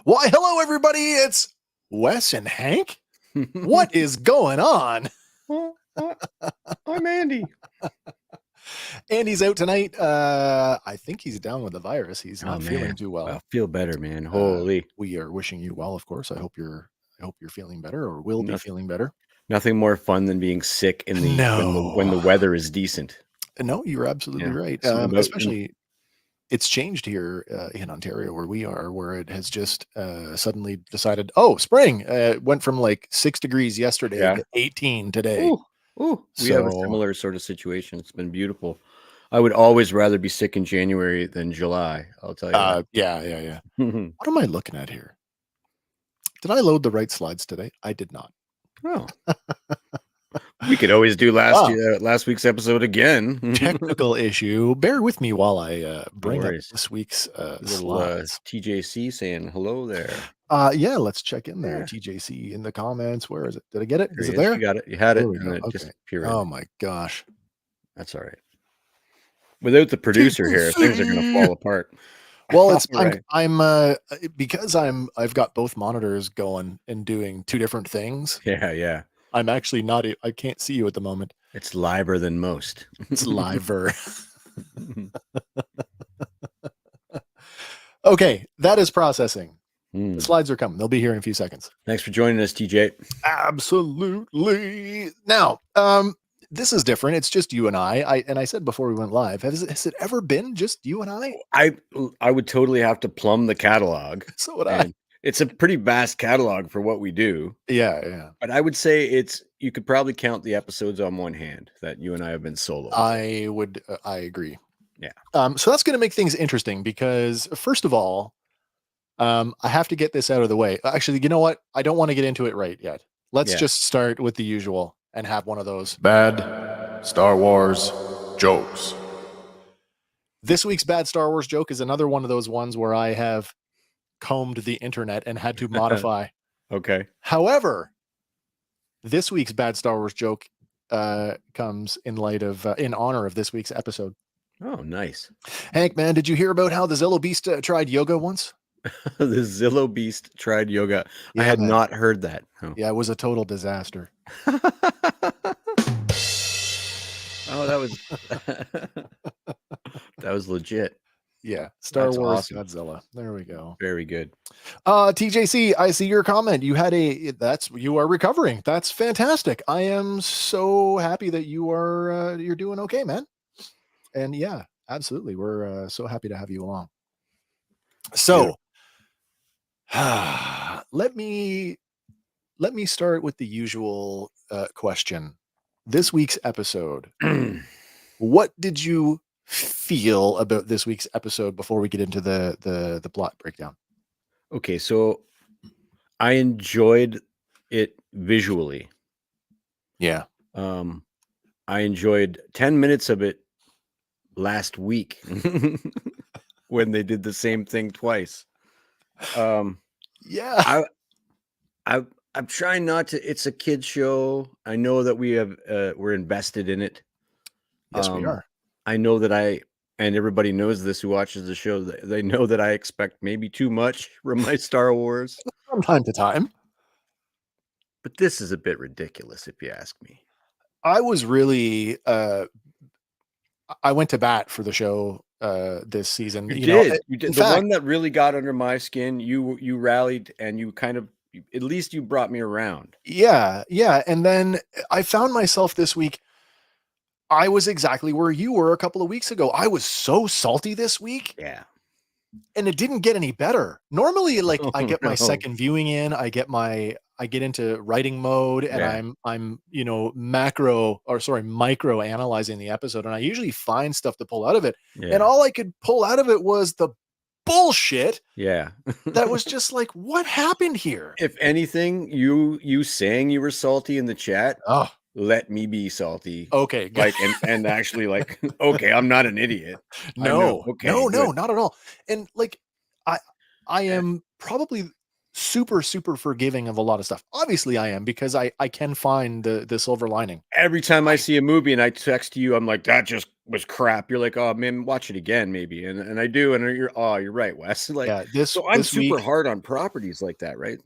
Why, hello, everybody. It's Wes and Hank. What is going on? I'm Andy. Andy's out tonight. I think he's down with the virus. He's not feeling too well. I feel better, man. Holy. We are wishing you well, of course. I hope you're feeling better, or will be feeling better. Nothing more fun than being sick in the when the weather is decent. No, you're absolutely right. Especially it's changed here in Ontario where we are, where it has just suddenly decided, spring. Went from like 6 degrees yesterday to 18 today. We have a similar sort of situation. It's been beautiful. I would always rather be sick in January than July. I'll tell you. Yeah. What am I looking at here? Did I load the right slides today? I did not. Oh. We could always do last week's episode again. Technical issue. Bear with me while I bring up this week's slides. TJC saying hello there. Yeah, let's check in there. TJC in the comments. Where is it? Did I get it? Is it there? You got it. You had it. And it just appeared. Oh my gosh. That's all right. Without the producer here, things are going to fall apart. Well, it's I'm because I've got both monitors going and doing two different things. Yeah. I'm actually not. I can't see you at the moment. It's liver than most. It's liver. Okay, that is processing. The slides are coming. They'll be here in a few seconds. Thanks for joining us, TJ. Absolutely. Now, this is different. It's just you and I. And I said before we went live, has it ever been just you and I? I would totally have to plumb the catalog. So would I. It's a pretty vast catalog for what we do. Yeah. But I would say you could probably count the episodes on one hand that you and I have been solo. I agree. Yeah. So that's going to make things interesting because first of all, I have to get this out of the way. Actually, you know what? I don't want to get into it right yet. Let's just start with the usual and have one of those bad Star Wars jokes. This week's bad Star Wars joke is another one of those ones where I have combed the internet and had to modify. Okay. However, this week's bad Star Wars joke comes in honor of this week's episode. Oh, nice. Hank, man, did you hear about how the Zillow Beast tried yoga once? The Zillow Beast tried yoga. I had not heard that. Oh. Yeah, it was a total disaster. That was legit. Yeah, Star Wars awesome. Godzilla. There we go. Very good. TJC, I see your comment. You are recovering. That's fantastic. I am so happy that you're doing okay, man. And yeah, absolutely. We're so happy to have you along. So let me start with the usual question. This week's episode. What did you feel about this week's episode before we get into the plot breakdown? Okay, so I enjoyed it visually. Yeah. I enjoyed 10 minutes of it last week when they did the same thing twice. Yeah. I'm trying not to. It's a kid's show. I know that we're invested in it. Yes, we are. I know that and everybody knows this who watches the show. They know that I expect maybe too much from my Star Wars from time to time. But this is a bit ridiculous, if you ask me. I was really. I went to bat for the show this season. You did. The one that really got under my skin. You rallied and you kind of. At least you brought me around. Yeah. And then I found myself this week. I was exactly where you were a couple of weeks ago. I was so salty this week. Yeah. And it didn't get any better. Normally, like I Oh, get my no. second viewing in, I get into writing mode, and Yeah. I'm micro analyzing the episode, and I usually find stuff to pull out of it. And Yeah. all I could pull out of it was the bullshit Yeah. that was just like, what happened here? If anything, you saying you were salty in the chat, Oh, let me be salty. okay. Like, and actually, like, okay, I'm not an idiot. I know. No, Okay, no, good. not at all. And like, I, I am probably super, super forgiving of a lot of stuff. Obviously, I am, because I can find the silver lining. Every time I see a movie and I text you, I'm like, that just was crap. You're like, oh man, watch it again, maybe. And I do, and you're right, Wes. Like, Yeah, this so I'm this super week hard on properties like that, right?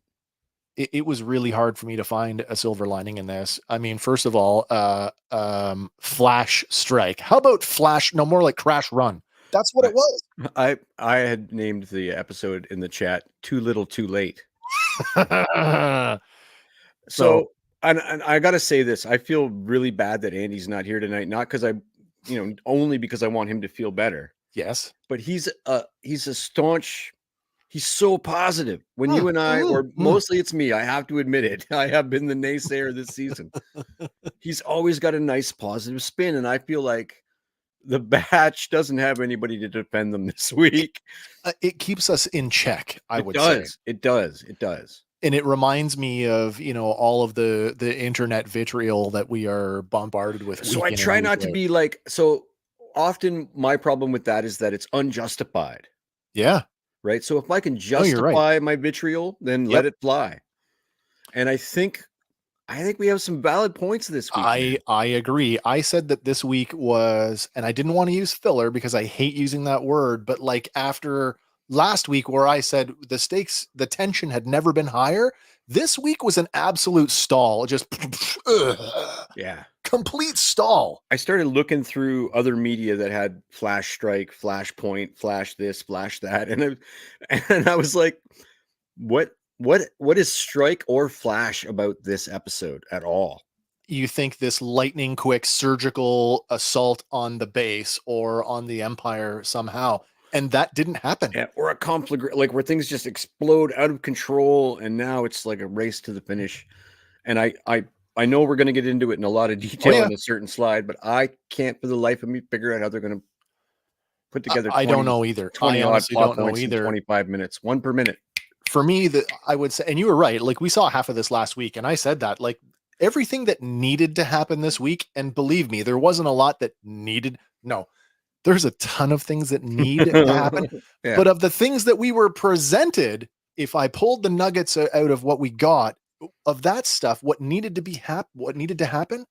it was really hard for me to find a silver lining in this. I mean, first of all, Flash Strike. How about Flash? No, more like Crash Run. That's what it was. I had named the episode in the chat "Too Little, Too Late." So So, and I got to say this, I feel really bad that Andy's not here tonight, not because only because I want him to feel better, yes, but he's a staunch, he's so positive. When you and I, or mm. mostly it's me, I have to admit it, I have been the naysayer this season. He's always got a nice positive spin, and I feel like the batch doesn't have anybody to defend them this week. It keeps us in check, I would say. It does. And it reminds me of, all of the internet vitriol that we are bombarded with. So I try not to be like, so often my problem with that is that it's unjustified. Yeah. Right. So if I can justify my vitriol, then let it fly. And I think we have some valid points this week. I agree. I said that this week was, and I didn't want to use filler because I hate using that word, but like after last week where I said the tension had never been higher, this week was an absolute stall. Just yeah. Complete stall. I started looking through other media that had Flash Strike, Flashpoint, Flash this, Flash that, and I was like, what is Strike or Flash about this episode at all? You think this lightning quick surgical assault on the base or on the Empire somehow, and that didn't happen. Yeah, or a conflict, like where things just explode out of control, and now it's like a race to the finish. And I know we're going to get into it in a lot of detail in a certain slide, but I can't for the life of me figure out how they're going to put together. I don't know either. 20 I honestly don't know either. 25 minutes, one per minute. For me, I would say, and you were right. Like we saw half of this last week, and I said that like everything that needed to happen this week, and believe me, there wasn't a lot that needed. No, there's a ton of things that need to happen. Yeah. But of the things that we were presented, if I pulled the nuggets out of what we got of that stuff, what needed to happen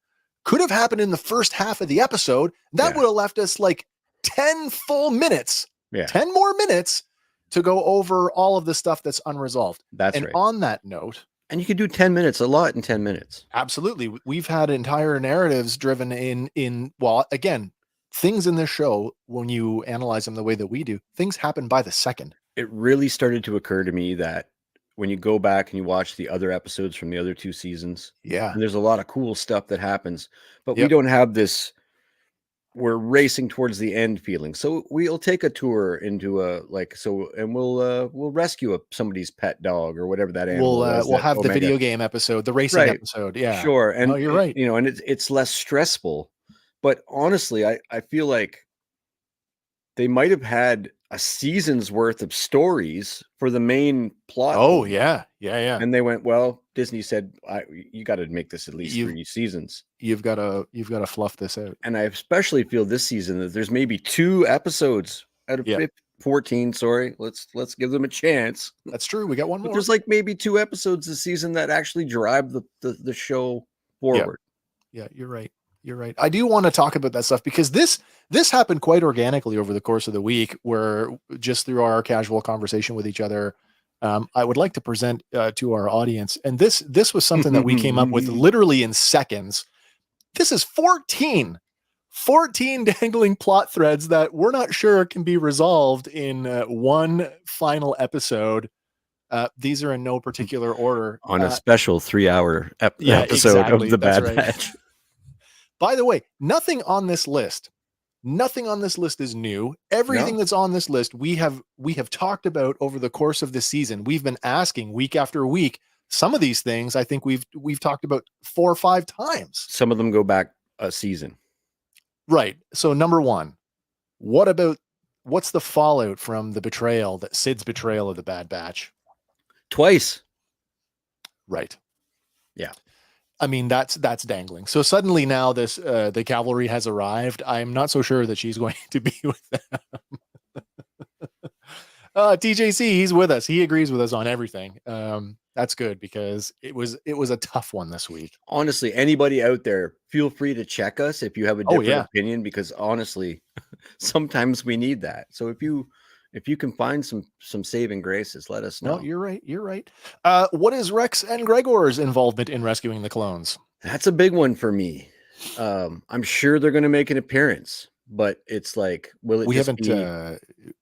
could have happened in the first half of the episode. That would have left us like 10 full minutes, 10 more minutes to go over all of the stuff that's unresolved. That's right. On that note, and you can do 10 minutes, a lot in 10 minutes. Absolutely. We've had entire narratives driven in, well, again, things in this show, when you analyze them the way that we do, things happen by the second. It really started to occur to me that when you go back and you watch the other episodes from the other two seasons, and there's a lot of cool stuff that happens, but we don't have this, we're racing towards the end feeling. So we'll take a tour into and we'll rescue somebody's pet dog or whatever that animal is. We'll have the video game episode, the racing episode. Yeah, sure. And you're right. And it's less stressful, but honestly, I feel like they might have had a season's worth of stories for the main plot. Oh yeah. And they went, well, Disney said, you got to make this at least 3 seasons. You've got to fluff this out. And I especially feel this season that there's maybe 2 episodes out of 14. Sorry, let's give them a chance. That's true. We got one more. But there's like maybe 2 episodes this season that actually drive the show forward. Yeah, you're right. You're right. I do want to talk about that stuff because this happened quite organically over the course of the week, where just through our casual conversation with each other, I would like to present to our audience. And this was something that we came up with literally in seconds. This is 14 dangling plot threads that we're not sure can be resolved in one final episode. These are in no particular order. On a special 3-hour episode of The Bad Batch. By the way, nothing on this list Nothing on this list is new. Everything that's on this list, we have talked about over the course of the season. We've been asking week after week. Some of these things I think we've talked about 4 or 5 times. Some of them go back a season. Right. So number 1, what's the fallout from the Sid's betrayal of the Bad Batch? Twice. Right. Yeah. I mean, that's dangling. So suddenly now the cavalry has arrived. I'm not so sure that she's going to be with them. TJC, he's with us. He agrees with us on everything. That's good because it was a tough one this week. Honestly, anybody out there, feel free to check us if you have a different opinion, because honestly, sometimes we need that. So if you can find some saving graces, let us know. No, you're right. You're right. What is Rex and Gregor's involvement in rescuing the clones? That's a big one for me. I'm sure they're going to make an appearance, but it's like, will it be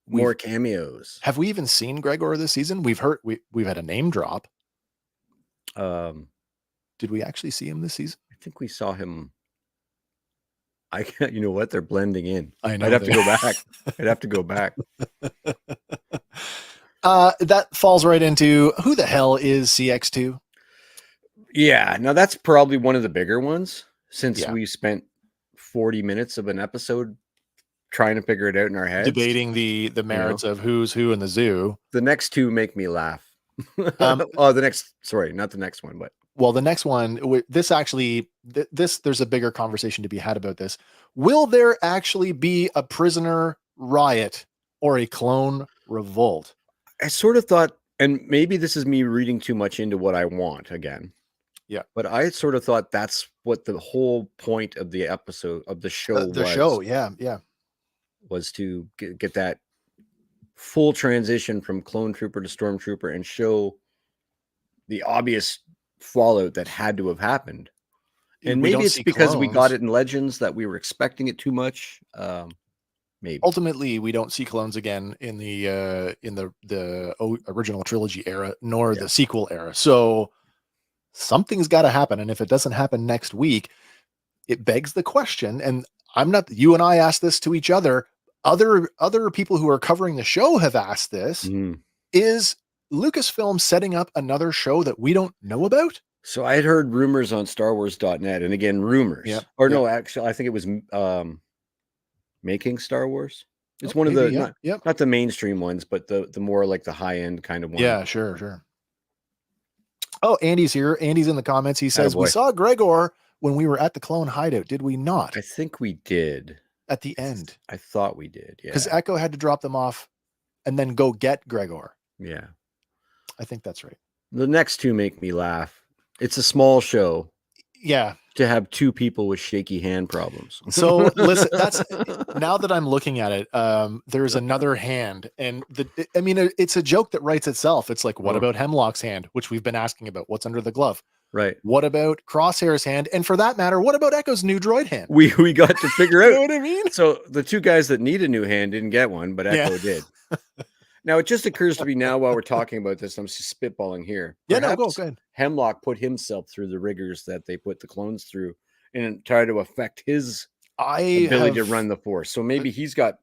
more cameos? Have we even seen Gregor this season? We've had a name drop. Did we actually see him this season? I think we saw him. You know what? They're blending in. I know. I'd have to go back. I'd have to go back. That falls right into who the hell is CX2? Yeah. Now that's probably one of the bigger ones, since we spent 40 minutes of an episode trying to figure it out in our heads, debating the merits of who's who in the zoo. The next two make me laugh. Sorry, not the next one, but the next one, there's a bigger conversation to be had about this. Will there actually be a prisoner riot or a clone revolt? I sort of thought, and maybe this is me reading too much into what I want again. Yeah. But I sort of thought that's what the whole point of the episode of the show was. Yeah. Was to get that full transition from clone trooper to stormtrooper and show the obvious fallout that had to have happened. And maybe it's because we got it in Legends that we were expecting it too much. Maybe ultimately we don't see clones again in the original trilogy era, nor the sequel era. So something's got to happen. And if it doesn't happen next week, it begs the question. And you and I asked this to each other. Other people who are covering the show have asked this. Is Lucasfilm setting up another show that we don't know about? So I had heard rumors on StarWars.net, and again, rumors. No, actually, I think it was Making Star Wars. It's one of the not the mainstream ones, but the more like the high end kind of one. Yeah, sure. Oh, Andy's here. Andy's in the comments. He says, we saw Gregor when we were at the clone hideout. Did we not? I think we did. At the end. I thought we did, yeah. Because Echo had to drop them off and then go get Gregor. Yeah. I think that's right. The next two make me laugh. It's a small show. Yeah. To have two people with shaky hand problems. So listen, now that I'm looking at it, there's another hand, and it's a joke that writes itself. It's like, what about Hemlock's hand, which we've been asking about? What's under the glove? Right. What about Crosshair's hand? And for that matter, what about Echo's new droid hand? We got to figure out. You know what I mean? So the two guys that need a new hand didn't get one, but Echo did. Now, it just occurs to me now while we're talking about this, I'm just spitballing here. Go ahead. Hemlock put himself through the rigors that they put the clones through and try to affect his ability to run the Force. So maybe he's got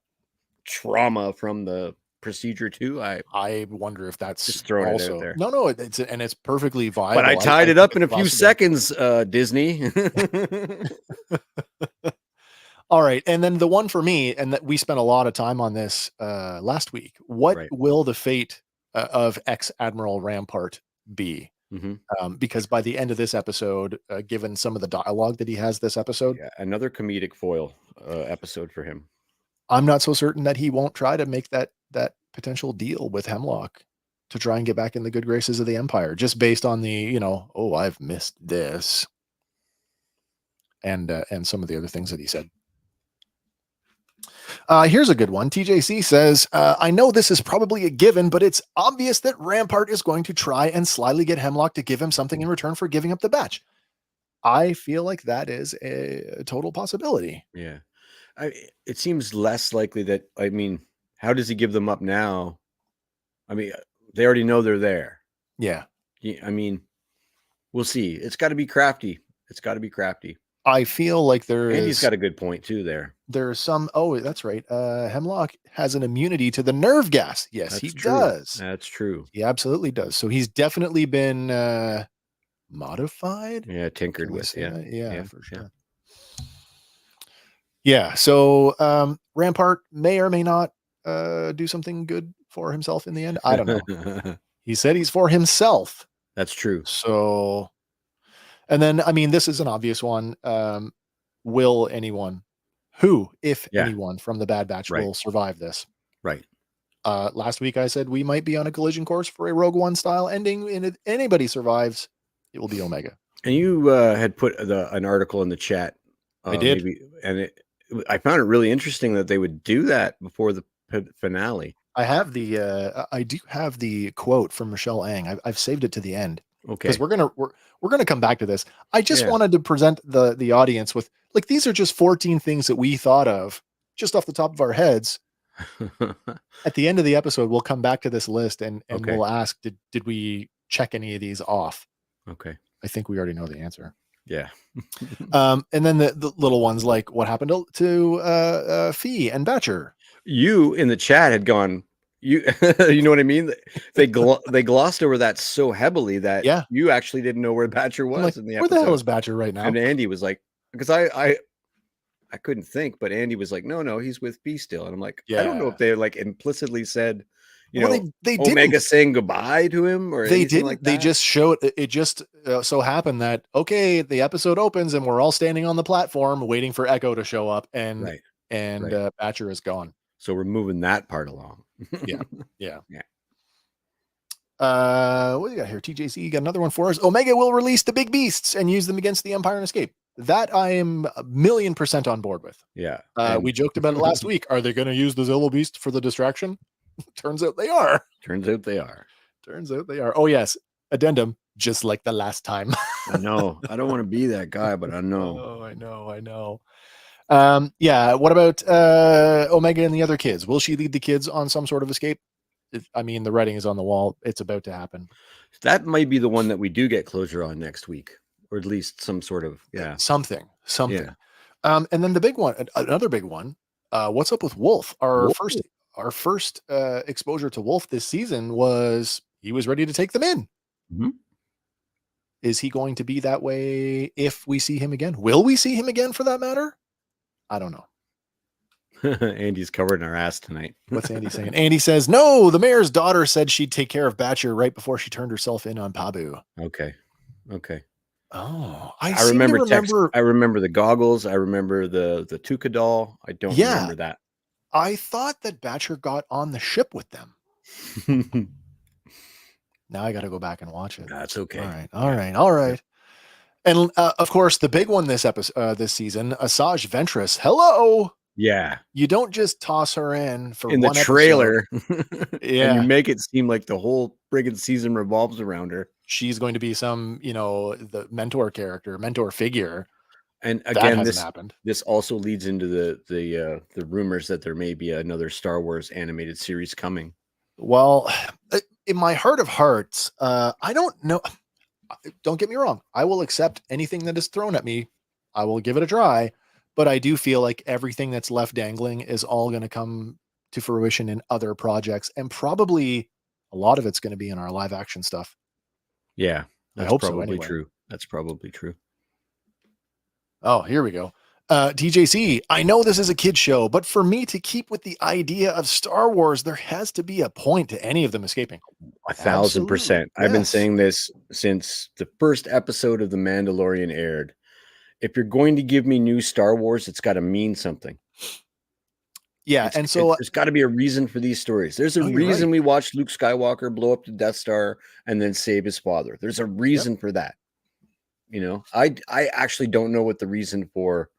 trauma from the procedure too. I wonder if that's just throwing it out there. No, it's perfectly viable. But I tied it up in a few seconds, Disney. All right. And then the one for me, and that we spent a lot of time on this last week. What will the fate of ex-Admiral Rampart be? Because by the end of this episode, given some of the dialogue that he has this episode, another comedic foil episode for him. I'm not so certain that he won't try to make that potential deal with Hemlock to try and get back in the good graces of the Empire, just based on the, I've missed this. And some of the other things that he said. Here's a good one. TJC says, I know this is probably a given, but it's obvious that Rampart is going to try and slyly get Hemlock to give him something in return for giving up the batch. I feel like that is a total possibility. Yeah. It seems less likely that, how does he give them up now? They already know they're there. Yeah. We'll see. It's got to be crafty. I feel like Andy's got a good point too there. There's some, oh, that's right. Hemlock has an immunity to the nerve gas. Yes, That's he true. does. That's true. He absolutely does. So he's definitely been modified. Yeah, tinkered Can we with. say Yeah. that? Yeah, for Yeah. sure. Yeah. So Rampart may or may not do something good for himself in the end. I don't know. He said he's for himself. That's true. So, and then, I mean, this is an obvious one. Will anyone, who, if anyone from the Bad Batch will survive this? Right. Last week I said we might be on a collision course for a Rogue One style ending, and if anybody survives, it will be Omega. And you had put an article in the chat. I did. Maybe, and I found it really interesting that they would do that before the finale. I have I do have the quote from Michelle Ang. I've saved it to the end. Okay. Because we're gonna come back to this. I just wanted to present the audience with, like, these are just 14 things that we thought of just off the top of our heads. At the end of the episode, we'll come back to this list and we'll ask, did we check any of these off? Okay. I think we already know the answer. Yeah. And then the little ones, like what happened to Fee and Batcher. You in the chat had gone, you know what I mean? They glossed over that so heavily that you actually didn't know where Batcher was in the episode. Where the hell is Batcher right now? And Andy was like, because I couldn't think, but Andy was like, no, he's with Fee still. And I'm like, I don't know if they like implicitly said, they Omega saying goodbye to him, or they didn't. Like that. They just showed it. Just so happened that the episode opens and we're all standing on the platform waiting for Echo to show up, and Batcher is gone. So we're moving that part along. Yeah. What do you got here? TJC, you got another one for us. Omega will release the big beasts and use them against the Empire and escape. That I am 1,000,000% on board with. Yeah. We joked about it last week. Are they going to use the Zillo beast for the distraction? Turns out they are. Turns out they are. Oh, yes. Addendum, just like the last time. I know. I don't want to be that guy, but I know. Oh, I know. What about Omega and the other kids? Will she lead the kids on some sort of escape? I mean, the writing is on the wall. It's about to happen. That might be the one that we do get closure on next week, or at least some sort of something. Yeah. And then the big one, another big one. What's up with Wolf? Our first exposure to Wolf this season was he was ready to take them in. Mm-hmm. Is he going to be that way if we see him again? Will we see him again, for that matter? I don't know. Andy's covering our ass tonight. What's Andy saying? Andy says, no, the mayor's daughter said she'd take care of Batcher right before she turned herself in on Pabu. Okay. Oh, I remember the goggles. I remember the Tuca doll. I don't remember that. I thought that Batcher got on the ship with them. Now I got to go back and watch it. That's okay. All right. And of course, the big one this episode, this season, Asajj Ventress. Hello. Yeah. You don't just toss her in for in the trailer. And you make it seem like the whole friggin' season revolves around her. She's going to be some, the mentor figure. And again, happened. This also leads into the rumors that there may be another Star Wars animated series coming. Well, in my heart of hearts, I don't know. Don't get me wrong. I will accept anything that is thrown at me. I will give it a try. But I do feel like everything that's left dangling is all going to come to fruition in other projects. And probably a lot of it's going to be in our live action stuff. Yeah. I hope probably so anyway. True. That's probably true. Oh, here we go. TJC, I know this is a kid's show, but for me to keep with the idea of Star Wars, there has to be a point to any of them escaping. 1,000%. I've been saying this since the first episode of The Mandalorian aired. If you're going to give me new Star Wars, it's got to mean something. Yeah, and so there's got to be a reason for these stories. There's a reason we watched Luke Skywalker blow up the Death Star and then save his father. There's a reason for that. I actually don't know what the reason for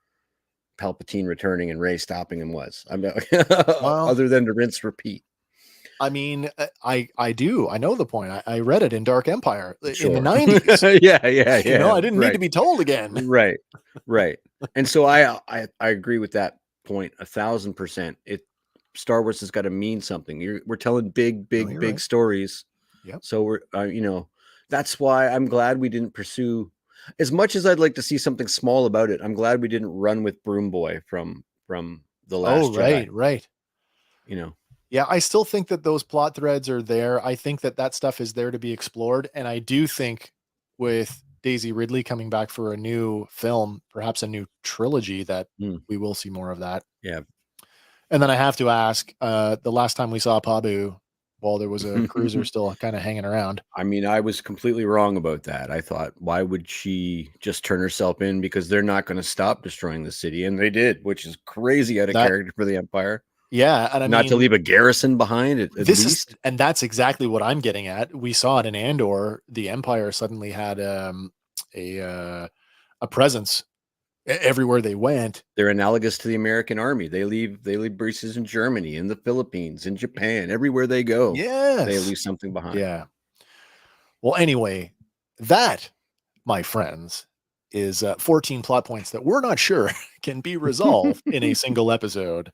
Palpatine returning and Rey stopping him was. Other than to rinse repeat. I mean, I do. I know the point. I read it in Dark Empire in the 90s. yeah. I didn't need to be told again. Right. And so I agree with that point 1,000%. Star Wars has got to mean something. We're telling big stories. Yep. So we're that's why I'm glad we didn't pursue. As much as I'd like to see something small about it, I'm glad we didn't run with Broom Boy from The Last Jedi. Right. You know. Yeah, I still think that those plot threads are there. I think that stuff is there to be explored, and I do think with Daisy Ridley coming back for a new film, perhaps a new trilogy, that we will see more of that. Yeah. And then I have to ask, the last time we saw Pabu, well, there was a cruiser still kind of hanging around. I mean, I was completely wrong about that. I thought, why would she just turn herself in? Because they're not going to stop destroying the city. And they did, which is crazy out of character for the Empire. Yeah. And not to leave a garrison behind at least. And that's exactly what I'm getting at. We saw it in Andor. The Empire suddenly had a presence everywhere they went. They're analogous to the American army. They leave bases in Germany, in the Philippines, in Japan, everywhere they go. Yes. They leave something behind. Yeah. Well, anyway, that, my friends, is 14 plot points that we're not sure can be resolved in a single episode.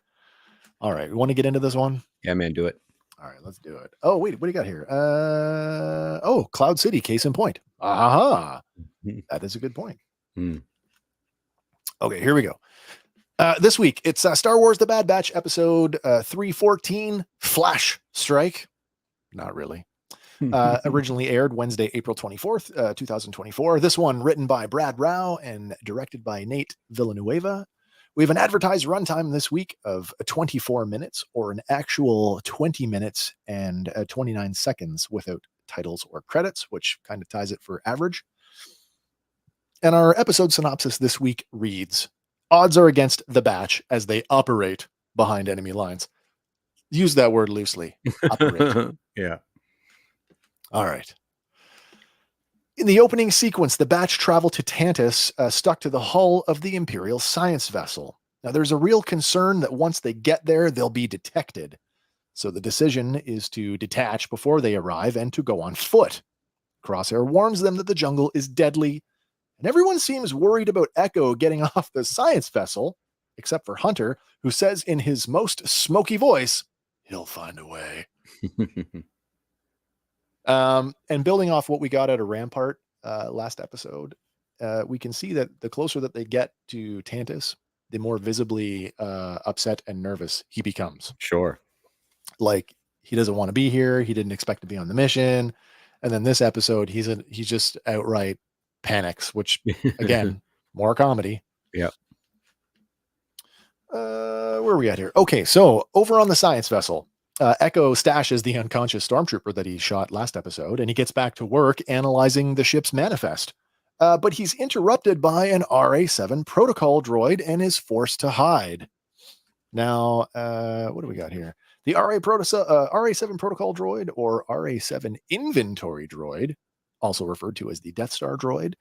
All right. We want to get into this one? Yeah, man, do it. All right, let's do it. Oh, wait, what do you got here? Cloud City, case in point. Aha. That is a good point. Okay, here we go. This week, it's Star Wars The Bad Batch, episode 314, Flash Strike. Not really. Originally aired Wednesday, April 24th, 2024. This one written by Brad Rao and directed by Nate Villanueva. We have an advertised runtime this week of 24 minutes, or an actual 20 minutes and 29 seconds without titles or credits, which kind of ties it for average. And our episode synopsis this week reads, odds are against the Batch as they operate behind enemy lines. Use that word loosely. Operate. Yeah. All right. In the opening sequence, the Batch travel to Tantus, stuck to the hull of the Imperial science vessel. Now, there's a real concern that once they get there, they'll be detected. So the decision is to detach before they arrive and to go on foot. Crosshair warns them that the jungle is deadly, and everyone seems worried about Echo getting off the science vessel, except for Hunter, who says in his most smoky voice, he'll find a way. And building off what we got out of Rampart last episode, we can see that the closer that they get to Tantus, the more visibly upset and nervous he becomes. Sure. Like, he doesn't want to be here. He didn't expect to be on the mission. And then this episode, he just outright panics, which, again, more comedy. Yep. Where are we at here? Okay, so over on the science vessel, Echo stashes the unconscious stormtrooper that he shot last episode, and he gets back to work analyzing the ship's manifest. But he's interrupted by an RA7 protocol droid and is forced to hide. Now, what do we got here? The RA7 protocol droid, or RA7 inventory droid, also referred to as the Death Star droid.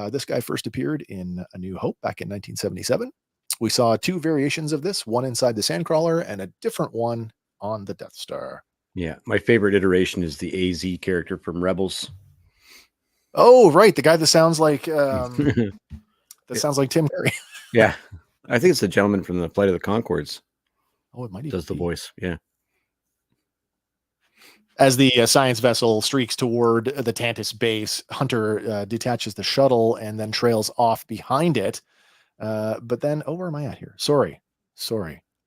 This guy first appeared in A New Hope back in 1977. We saw two variations of this, one inside the Sandcrawler and a different one on the Death Star. Yeah, my favorite iteration is the AZ character from Rebels. Oh, right, the guy that sounds like sounds like Tim Curry. Yeah, I think it's the gentleman from the Flight of the Conchords. Oh, it might. Does the voice? Yeah. As the science vessel streaks toward the Tantus base, Hunter detaches the shuttle and then trails off behind it. But then, where am I at here? Sorry.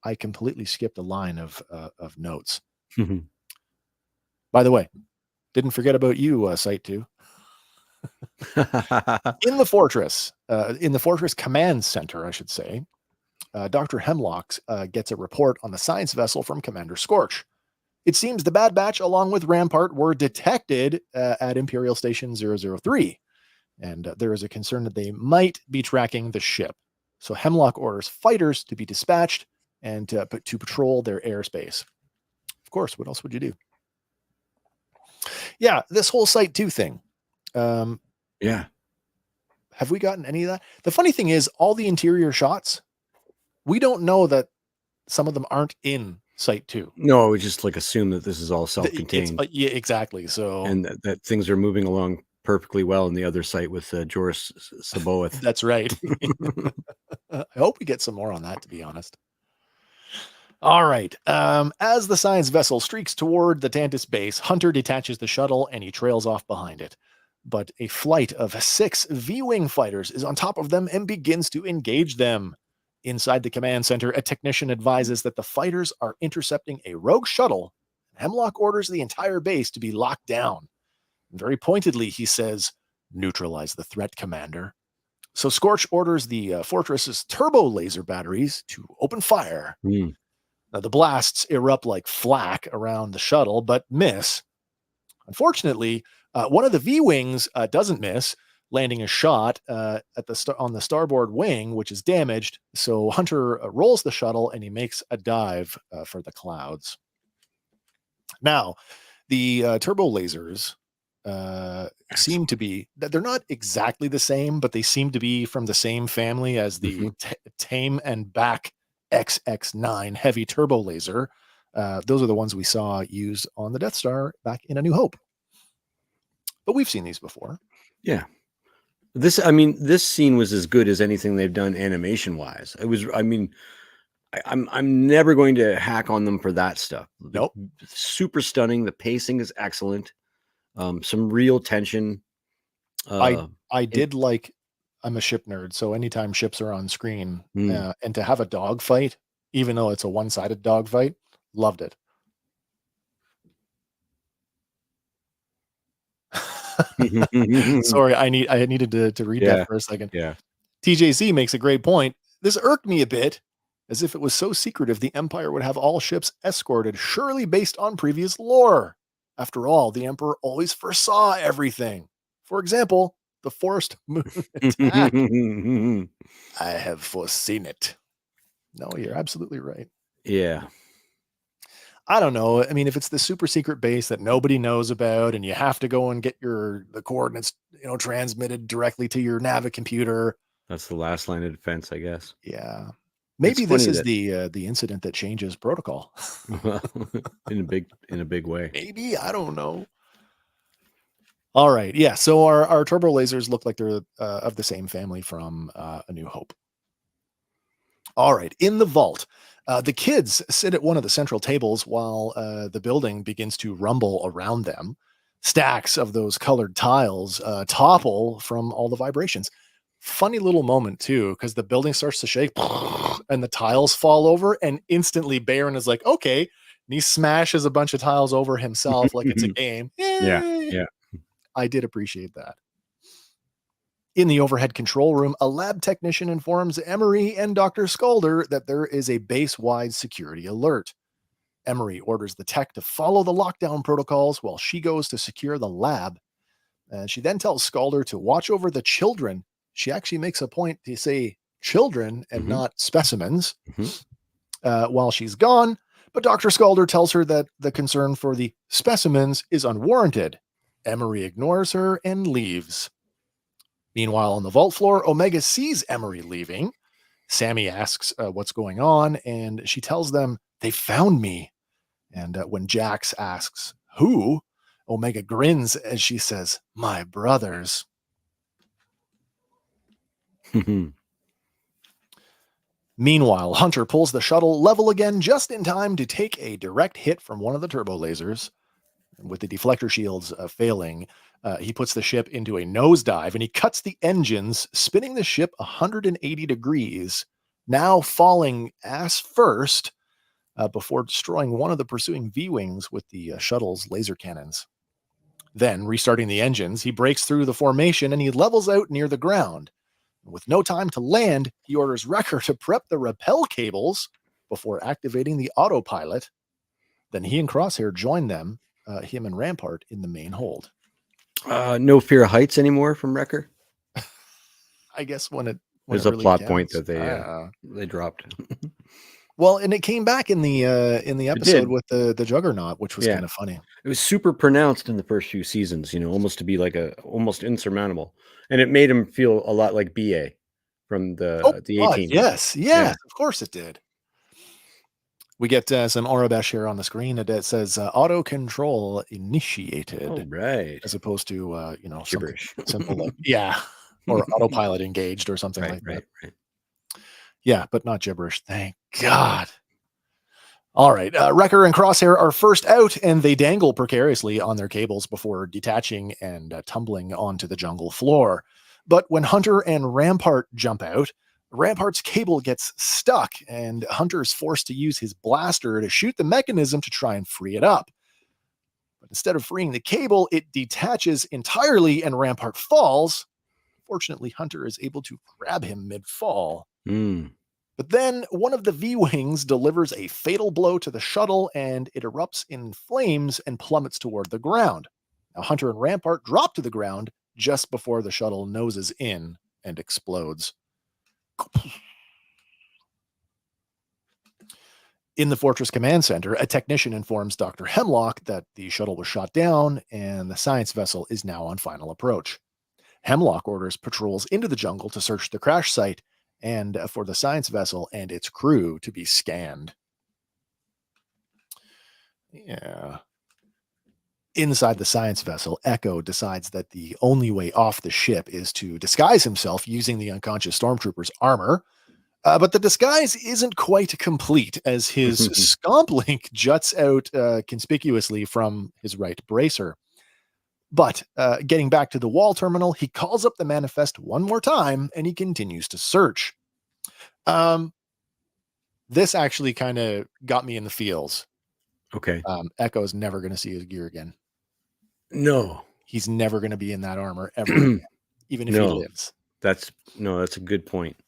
I completely skipped a line of notes. By the way, didn't forget about you, Site 2. In the fortress command center, I should say, Dr. Hemlock gets a report on the science vessel from Commander Scorch. It seems the Bad Batch, along with Rampart, were detected at Imperial Station 003. And there is a concern that they might be tracking the ship. So Hemlock orders fighters to be dispatched and to patrol their airspace. Of course, what else would you do? Yeah, this whole Site 2 thing. Yeah. Have we gotten any of that? The funny thing is, all the interior shots, we don't know that some of them aren't in Site 2. No, we just assume that this is all self-contained. Yeah, exactly. So, and that things are moving along perfectly well in the other site with Joris Saboeth. That's right. I hope we get some more on that, to be honest. All right. As the science vessel streaks toward the Tantus base, Hunter detaches the shuttle and he trails off behind it. but a flight of 6 V-Wing fighters is on top of them and begins to engage them. Inside the command center, a technician advises that the fighters are intercepting a rogue shuttle. Hemlock orders the entire base to be locked down. Very pointedly, he says, "Neutralize the threat, Commander." So Scorch orders the fortress's turbo laser batteries to open fire. Mm. Now, the blasts erupt like flak around the shuttle, but miss. Unfortunately, one of the V-wings doesn't miss, landing a shot on the starboard wing, which is damaged. So Hunter rolls the shuttle and he makes a dive for the clouds. Now, the turbo lasers seem to be, they're not exactly the same, but they seem to be from the same family as the Tame and Back XX9 heavy turbo laser. Those are the ones we saw used on the Death Star back in A New Hope. But we've seen these before. Yeah. This scene was as good as anything they've done animation wise. I'm never going to hack on them for that stuff. Nope. Super stunning. The pacing is excellent. Some real tension. I did like, I'm a ship nerd, so anytime ships are on screen and to have a dogfight, even though it's a one-sided dogfight, loved it. Sorry, I needed to read that for a second. Yeah. TJC makes a great point. This irked me a bit, as if it was so secretive the Empire would have all ships escorted, surely based on previous lore. After all, the Emperor always foresaw everything. For example, the forced moon attack. I have foreseen it. No, you're absolutely right. Yeah. I don't know. I mean, if it's the super secret base that nobody knows about and you have to go and get the coordinates, transmitted directly to your Navi computer. That's the last line of defense, I guess. Yeah. Maybe this is the incident that changes protocol. in a big way. Maybe, I don't know. All right. Yeah. So our turbo lasers look like they're of the same family from A New Hope. All right. In the vault, the kids sit at one of the central tables while the building begins to rumble around them. Stacks of those colored tiles topple from all the vibrations. Funny little moment too, because the building starts to shake and the tiles fall over, and instantly Baron is like, okay. And he smashes a bunch of tiles over himself like it's a game. Yeah. I did appreciate that. In the overhead control room, a lab technician informs Emery and Dr. Skalder that there is a base-wide security alert. Emery orders the tech to follow the lockdown protocols while she goes to secure the lab. She then tells Skalder to watch over the children. She actually makes a point to say children and not specimens while she's gone. But Dr. Skalder tells her that the concern for the specimens is unwarranted. Emery ignores her and leaves. Meanwhile, on the vault floor, Omega sees Emery leaving. Sammy asks what's going on, and she tells them, they found me. And when Jax asks, who? Omega grins as she says, my brothers. Meanwhile, Hunter pulls the shuttle level again just in time to take a direct hit from one of the turbo lasers. With the deflector shields failing, he puts the ship into a nosedive and he cuts the engines, spinning the ship 180 degrees, now falling ass first before destroying one of the pursuing V-wings with the shuttle's laser cannons. Then, restarting the engines, he breaks through the formation and he levels out near the ground. With no time to land, he orders Wrecker to prep the rappel cables before activating the autopilot. Then he and Crosshair join them, him and Rampart, in the main hold. No fear of heights anymore from Wrecker? I guess when there's it a really plot counts. point that they dropped. Well, and it came back in the episode with the Juggernaut, which was kind of funny. It was super pronounced in the first few seasons, almost to be like almost insurmountable, and it made him feel a lot like BA from the 18. Yes, of course it did. We get some Aurebesh here on the screen that says auto control initiated. Oh, right. As opposed to gibberish. Simple like, or autopilot engaged or something like that. Right. Yeah, but not gibberish. Thank God. All right. Wrecker and Crosshair are first out, and they dangle precariously on their cables before detaching and tumbling onto the jungle floor. But when Hunter and Rampart jump out, Rampart's cable gets stuck, and Hunter's forced to use his blaster to shoot the mechanism to try and free it up. But instead of freeing the cable, it detaches entirely, and Rampart falls. Fortunately, Hunter is able to grab him mid-fall. But then one of the V-Wings delivers a fatal blow to the shuttle, and it erupts in flames and plummets toward the ground. Now, Hunter and Rampart drop to the ground just before the shuttle noses in and explodes. In the Fortress Command Center, a technician informs Dr. Hemlock that the shuttle was shot down and the science vessel is now on final approach. Hemlock orders patrols into the jungle to search the crash site and for the science vessel and its crew to be scanned. Yeah. Inside the science vessel, Echo decides that the only way off the ship is to disguise himself using the unconscious stormtrooper's armor. But the disguise isn't quite complete as his scomp link juts out conspicuously from his right bracer. But getting back to the wall terminal, he calls up the manifest one more time and he continues to search. This actually kind of got me in the feels. Okay. Echo's never going to see his gear again. No. He's never going to be in that armor ever again, even if he lives. That's a good point.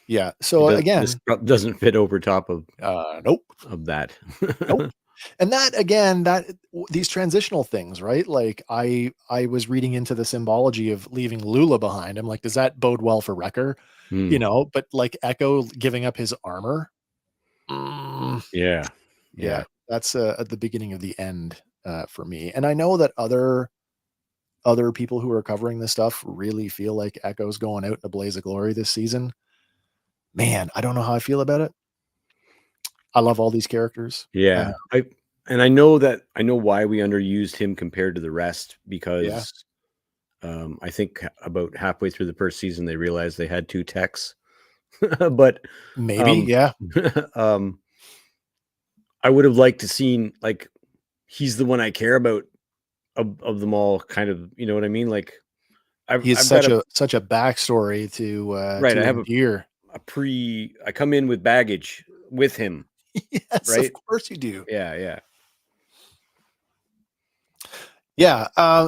Yeah. So again, this doesn't fit over top of nope of that. Nope. And that again, these transitional things, right? Like I was reading into the symbology of leaving Lula behind. I'm like, does that bode well for Wrecker? You know, but like Echo giving up his armor. Yeah. That's at the beginning of the end for me. And I know that other people who are covering this stuff really feel like Echo's going out in a blaze of glory this season. Man, I don't know how I feel about it. I love all these characters. Yeah. I know why we underused him compared to the rest because I think about halfway through the first season they realized they had two techs. But maybe, I would have liked to seen like he's the one I care about of them all, kind of, you know what I mean? Like he's such a backstory to right. To I have endure. I come in with baggage with him. Yes, right? Of course you do. Yeah.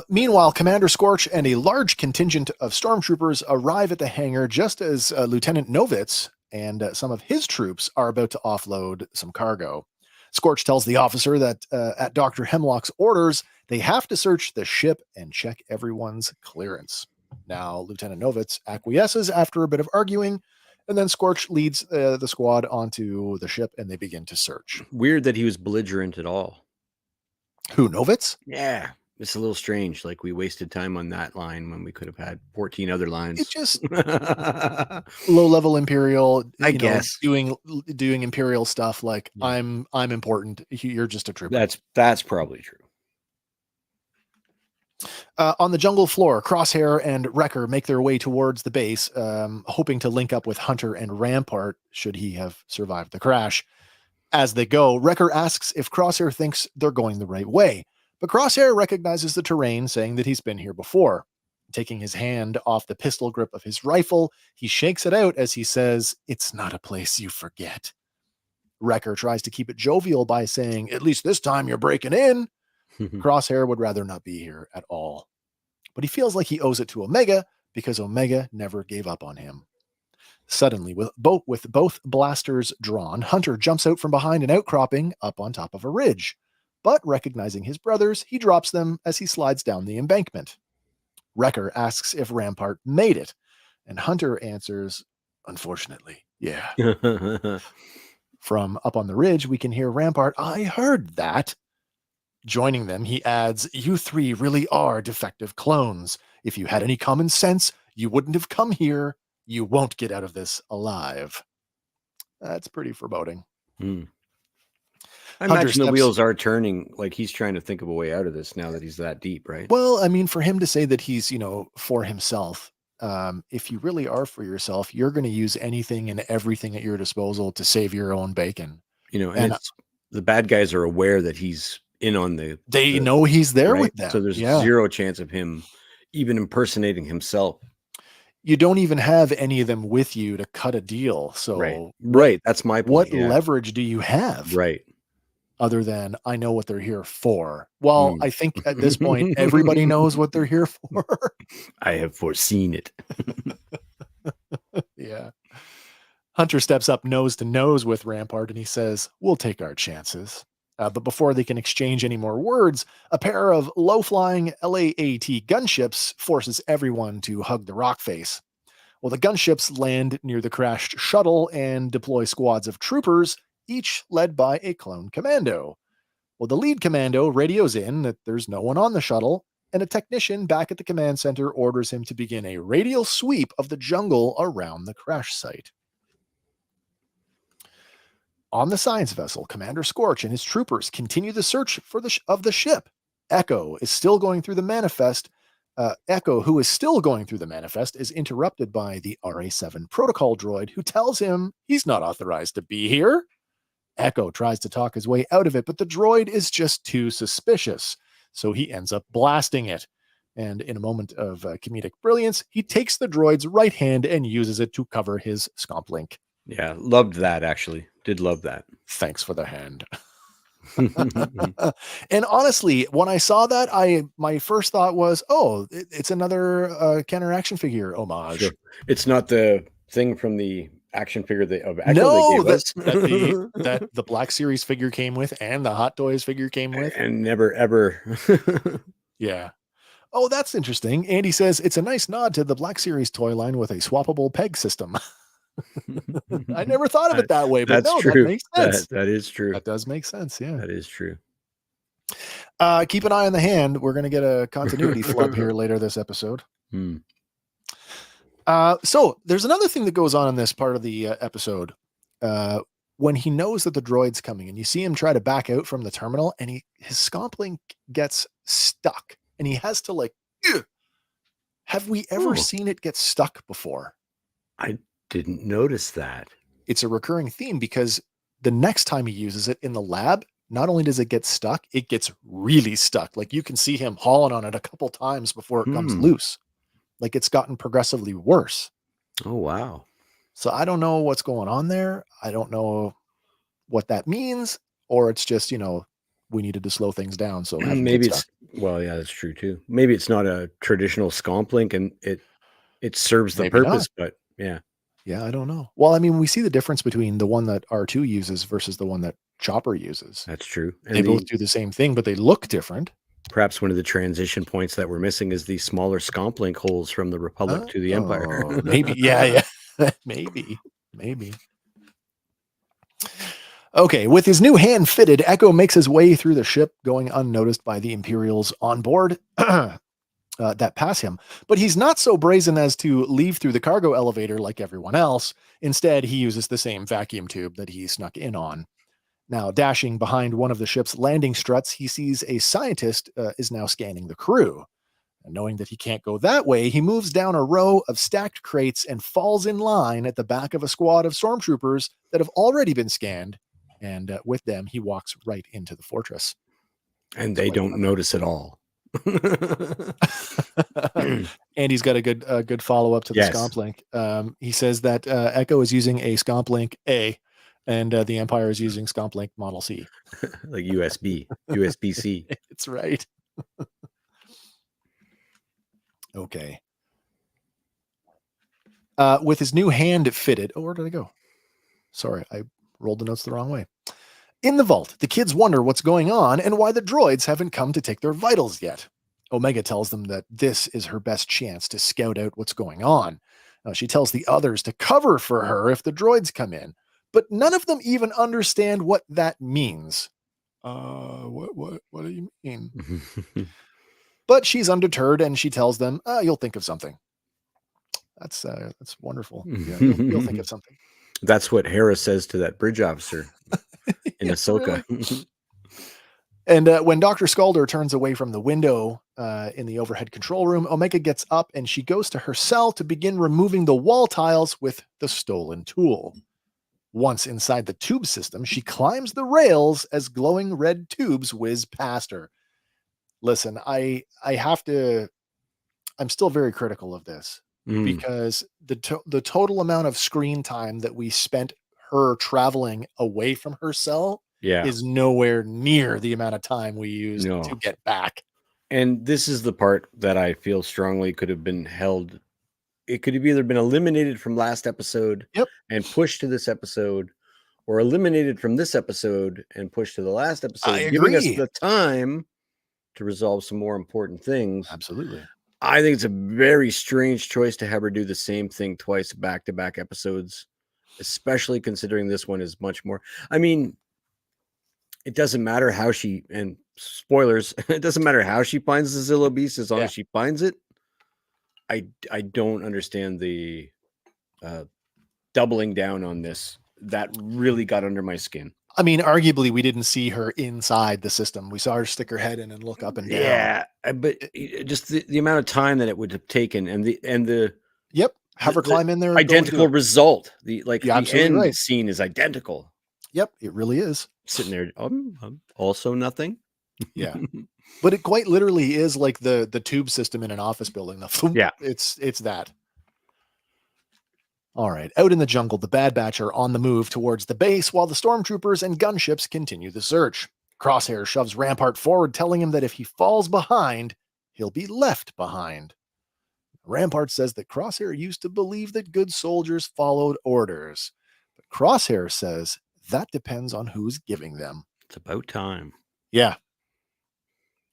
Meanwhile, Commander Scorch and a large contingent of stormtroopers arrive at the hangar just as Lieutenant Novitz and some of his troops are about to offload some cargo. Scorch tells the officer that at Dr. Hemlock's orders, they have to search the ship and check everyone's clearance. Now, Lieutenant Novitz acquiesces after a bit of arguing, and then Scorch leads the squad onto the ship and they begin to search. Weird that he was belligerent at all. Who, Novitz? Yeah. It's a little strange. Like we wasted time on that line when we could have had 14 other lines. It's just low-level Imperial, I guess, doing Imperial stuff. Like I'm important. You're just a trooper. That's probably true. On the jungle floor, Crosshair and Wrecker make their way towards the base, hoping to link up with Hunter and Rampart should he have survived the crash. As they go, Wrecker asks if Crosshair thinks they're going the right way. But Crosshair recognizes the terrain, saying that he's been here before. Taking his hand off the pistol grip of his rifle, he shakes it out as he says, "It's not a place you forget." Wrecker tries to keep it jovial by saying, "At least this time you're breaking in." Crosshair would rather not be here at all. But he feels like he owes it to Omega because Omega never gave up on him. Suddenly, with both blasters drawn, Hunter jumps out from behind an outcropping up on top of a ridge. But recognizing his brothers, he drops them as he slides down the embankment. Wrecker asks if Rampart made it, and Hunter answers, "Unfortunately, yeah." From up on the ridge, we can hear Rampart, "I heard that." Joining them, he adds, "You three really are defective clones. If you had any common sense, you wouldn't have come here. You won't get out of this alive." That's pretty foreboding. I imagine the wheels are turning, like he's trying to think of a way out of this now that he's that deep, right? Well, I mean, for him to say that he's, for himself, if you really are for yourself, you're going to use anything and everything at your disposal to save your own bacon. And the bad guys are aware that he's in on they know he's there right? with them. So there's zero chance of him even impersonating himself. You don't even have any of them with you to cut a deal. So right. That's my point. What leverage do you have? Right. Other than I know what they're here for. Well, I think at this point, everybody knows what they're here for. I have foreseen it. Yeah. Hunter steps up nose to nose with Rampart and he says, we'll take our chances. But before they can exchange any more words, a pair of low-flying LAAT gunships forces everyone to hug the rock face. Well, the gunships land near the crashed shuttle and deploy squads of troopers, each led by a clone commando. Well, the lead commando radios in that there's no one on the shuttle, and a technician back at the command center orders him to begin a radial sweep of the jungle around the crash site. On the science vessel, Commander Scorch and his troopers continue the search for the ship. Echo, who is still going through the manifest, is interrupted by the RA-7 protocol droid who tells him he's not authorized to be here. Echo tries to talk his way out of it, but the droid is just too suspicious, so he ends up blasting it. And in a moment of comedic brilliance, he takes the droid's right hand and uses it to cover his scomp link. Yeah, loved that, actually. Did love that. Thanks for the hand. And honestly, when I saw that, my first thought was, oh, it's another Kenner action figure homage. Sure. It's not the thing from the action figure of Echo that the Black Series figure came with and the Hot Toys figure came with. And never, ever. Yeah. Oh, that's interesting. Andy says, it's a nice nod to the Black Series toy line with a swappable peg system. I never thought of it that way, but no, true. That makes sense. That is true. That does make sense. Yeah, that is true. Keep an eye on the hand. We're going to get a continuity flub here later this episode. So there's another thing that goes on in this part of the episode. When he knows that the droid's coming and you see him try to back out from the terminal and his scomp link gets stuck and he has to like, ugh. Have we ever seen it get stuck before? I didn't notice that. It's a recurring theme because the next time he uses it in the lab, not only does it get stuck, it gets really stuck. Like you can see him hauling on it a couple times before it comes loose. Like it's gotten progressively worse. Oh, wow. So I don't know what's going on there. I don't know what that means, or it's just, we needed to slow things down. So maybe yeah, that's true too. Maybe it's not a traditional scomp link and it serves the purpose, but yeah. Yeah, I don't know. Well, I mean, we see the difference between the one that R2 uses versus the one that Chopper uses. That's true. And they both do the same thing, but they look different. Perhaps one of the transition points that we're missing is the smaller scomp link holes from the Republic to the Empire. Maybe. Yeah. Maybe. Okay, with his new hand fitted, Echo makes his way through the ship, going unnoticed by the Imperials on board. That pass him, but he's not so brazen as to leave through the cargo elevator like everyone else. Instead, he uses the same vacuum tube that he snuck in on. Now, dashing behind one of the ship's landing struts, he sees a scientist is now scanning the crew. And knowing that he can't go that way, he moves down a row of stacked crates and falls in line at the back of a squad of stormtroopers that have already been scanned. And with them, he walks right into the fortress. And they don't notice at all. Andy's got a good follow-up to the scomp link. He says that Echo is using a scomp link A and the Empire is using scomp link model C. Like USB-C. It's right. Okay. With his new hand fitted. Oh, where did I go? Sorry, I rolled the notes the wrong way. In the vault, the kids wonder what's going on and why the droids haven't come to take their vitals yet. Omega tells them that this is her best chance to scout out what's going on. She tells the others to cover for her if the droids come in, but none of them even understand what that means. What do you mean? But she's undeterred and she tells them, you'll think of something. That's wonderful. Yeah, you'll think of something. That's what Hera says to that bridge officer in Ahsoka. Really? And when Dr. Skalder turns away from the window in the overhead control room, Omega gets up and she goes to her cell to begin removing the wall tiles with the stolen tool. Once inside the tube system, she climbs the rails as glowing red tubes whiz past her. Listen, I have to. I'm still very critical of this because the total amount of screen time that we spent her traveling away from her cell is nowhere near the amount of time we used to get back. And this is the part that I feel strongly could have been held. It could have either been eliminated from last episode and pushed to this episode, or eliminated from this episode and pushed to the last episode, giving us the time to resolve some more important things. Absolutely. I think it's a very strange choice to have her do the same thing twice back-to-back episodes, especially considering this one is much more. I mean, it doesn't matter how she, and spoilers, it doesn't matter how she finds the Zillow Beast as long as she finds it. I don't understand the doubling down on this. That really got under my skin. I mean, arguably, we didn't see her inside the system. We saw her stick her head in and look up and down. Yeah, but just the amount of time that it would have taken, and the have her climb in there. Identical result. The end right. scene is identical. Yep, it really is. Sitting there, also nothing. Yeah. But it quite literally is like the tube system in an office building. Yeah. It's that. All right. Out in the jungle, the Bad Batch are on the move towards the base while the stormtroopers and gunships continue the search. Crosshair shoves Rampart forward, telling him that if he falls behind, he'll be left behind. Rampart says that Crosshair used to believe that good soldiers followed orders. But Crosshair says that depends on who's giving them. It's about time. Yeah.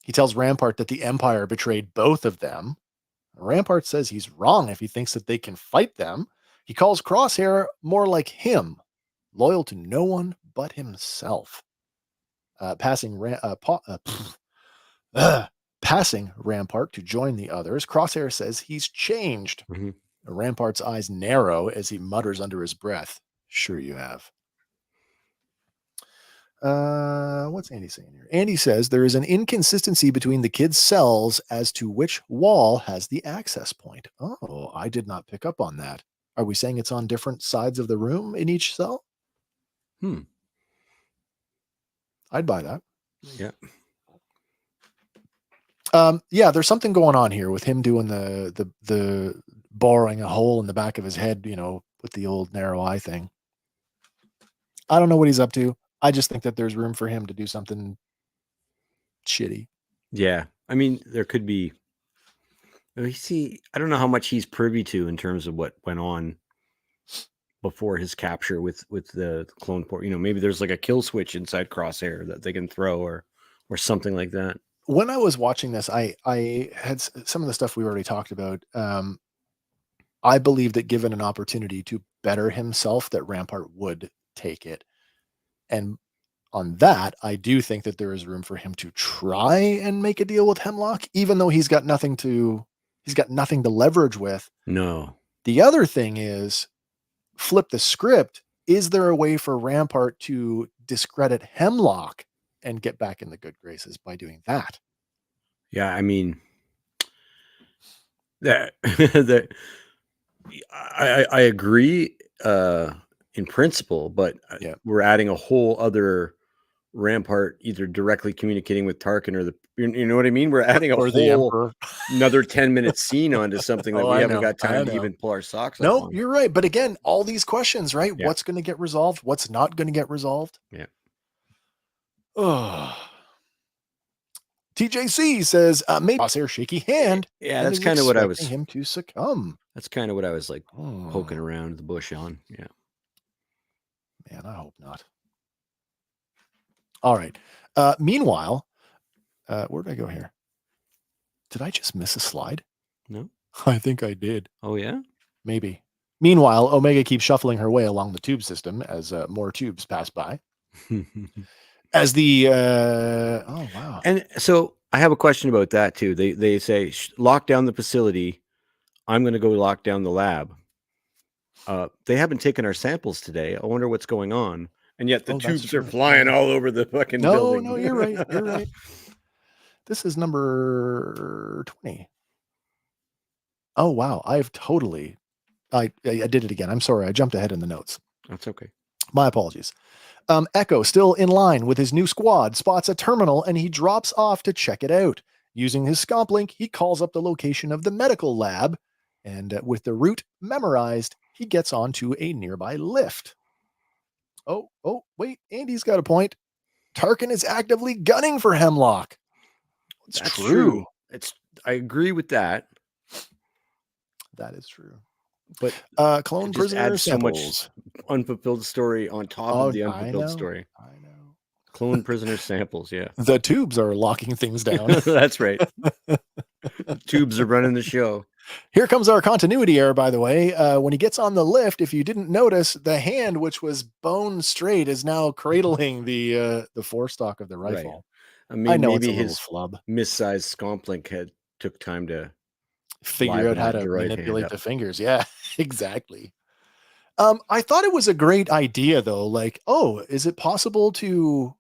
He tells Rampart that the Empire betrayed both of them. Rampart says he's wrong if he thinks that they can fight them. He calls Crosshair more like him, loyal to no one but himself. Passing Rampart to join the others, Crosshair says he's changed. Mm-hmm. Rampart's eyes narrow as he mutters under his breath, "Sure you have." What's Andy saying here? Andy says there is an inconsistency between the kids' cells as to which wall has the access point. Oh, I did not pick up on that. Are we saying it's on different sides of the room in each cell? I'd buy that. Yeah. Yeah, there's something going on here with him doing the boring a hole in the back of his head, with the old narrow eye thing. I don't know what he's up to. I just think that there's room for him to do something shitty. Yeah. I mean, there could be. I don't know how much he's privy to in terms of what went on before his capture with the clone port. Maybe there's like a kill switch inside Crosshair that they can throw or something like that. When I was watching this, I had some of the stuff we already talked about. I believe that given an opportunity to better himself, that Rampart would take it. And on that, I do think that there is room for him to try and make a deal with Hemlock, even though he's got nothing to leverage with. No. The other thing is, flip the script. Is there a way for Rampart to discredit Hemlock and get back in the good graces by doing that? Yeah, I mean, that I agree in principle, but we're adding a whole other Rampart either directly communicating with Tarkin or you know what I mean? We're adding a whole another 10-minute scene onto something that we haven't got time to even pull our socks off. No, you're right. But again, all these questions, right? Yeah. What's going to get resolved? What's not going to get resolved? Yeah. Oh. TJC says, maybe Crosshair shaky hand. Yeah, that's kind of what I was him to succumb. That's kind of what I was like poking around the bush on. Yeah. Man, I hope not. All right. Meanwhile, where did I go here? Did I just miss a slide? No. I think I did. Oh, yeah? Maybe. Meanwhile, Omega keeps shuffling her way along the tube system as more tubes pass by. As the oh wow. And so I have a question about that too. They say lock down the facility. I'm going to go lock down the lab. They haven't taken our samples today. I wonder what's going on. And yet the tubes are flying all over the fucking building. No, you're right. You're right. This is number 20. Oh wow, I did it again. I'm sorry, I jumped ahead in the notes. That's okay. My apologies. Echo, still in line with his new squad, spots a terminal and he drops off to check it out. Using his scomp link, he calls up the location of the medical lab, and with the route memorized, he gets onto a nearby lift. Oh, wait, Andy's got a point. Tarkin is actively gunning for Hemlock. That's true. I agree with that. That is true. But clone prisoner samples. So much unfulfilled story on top of the unfulfilled story. I know. Clone prisoner samples, yeah. The tubes are locking things down. That's right. Tubes are running the show. Here comes our continuity error, by the way. When he gets on the lift, if you didn't notice, the hand, which was bone straight, is now cradling the forestock of the rifle. Right. I know maybe his flub. Missized scomp link took time to figure out how to manipulate the fingers. Yeah, exactly. I thought it was a great idea, though. Like, oh, is it possible to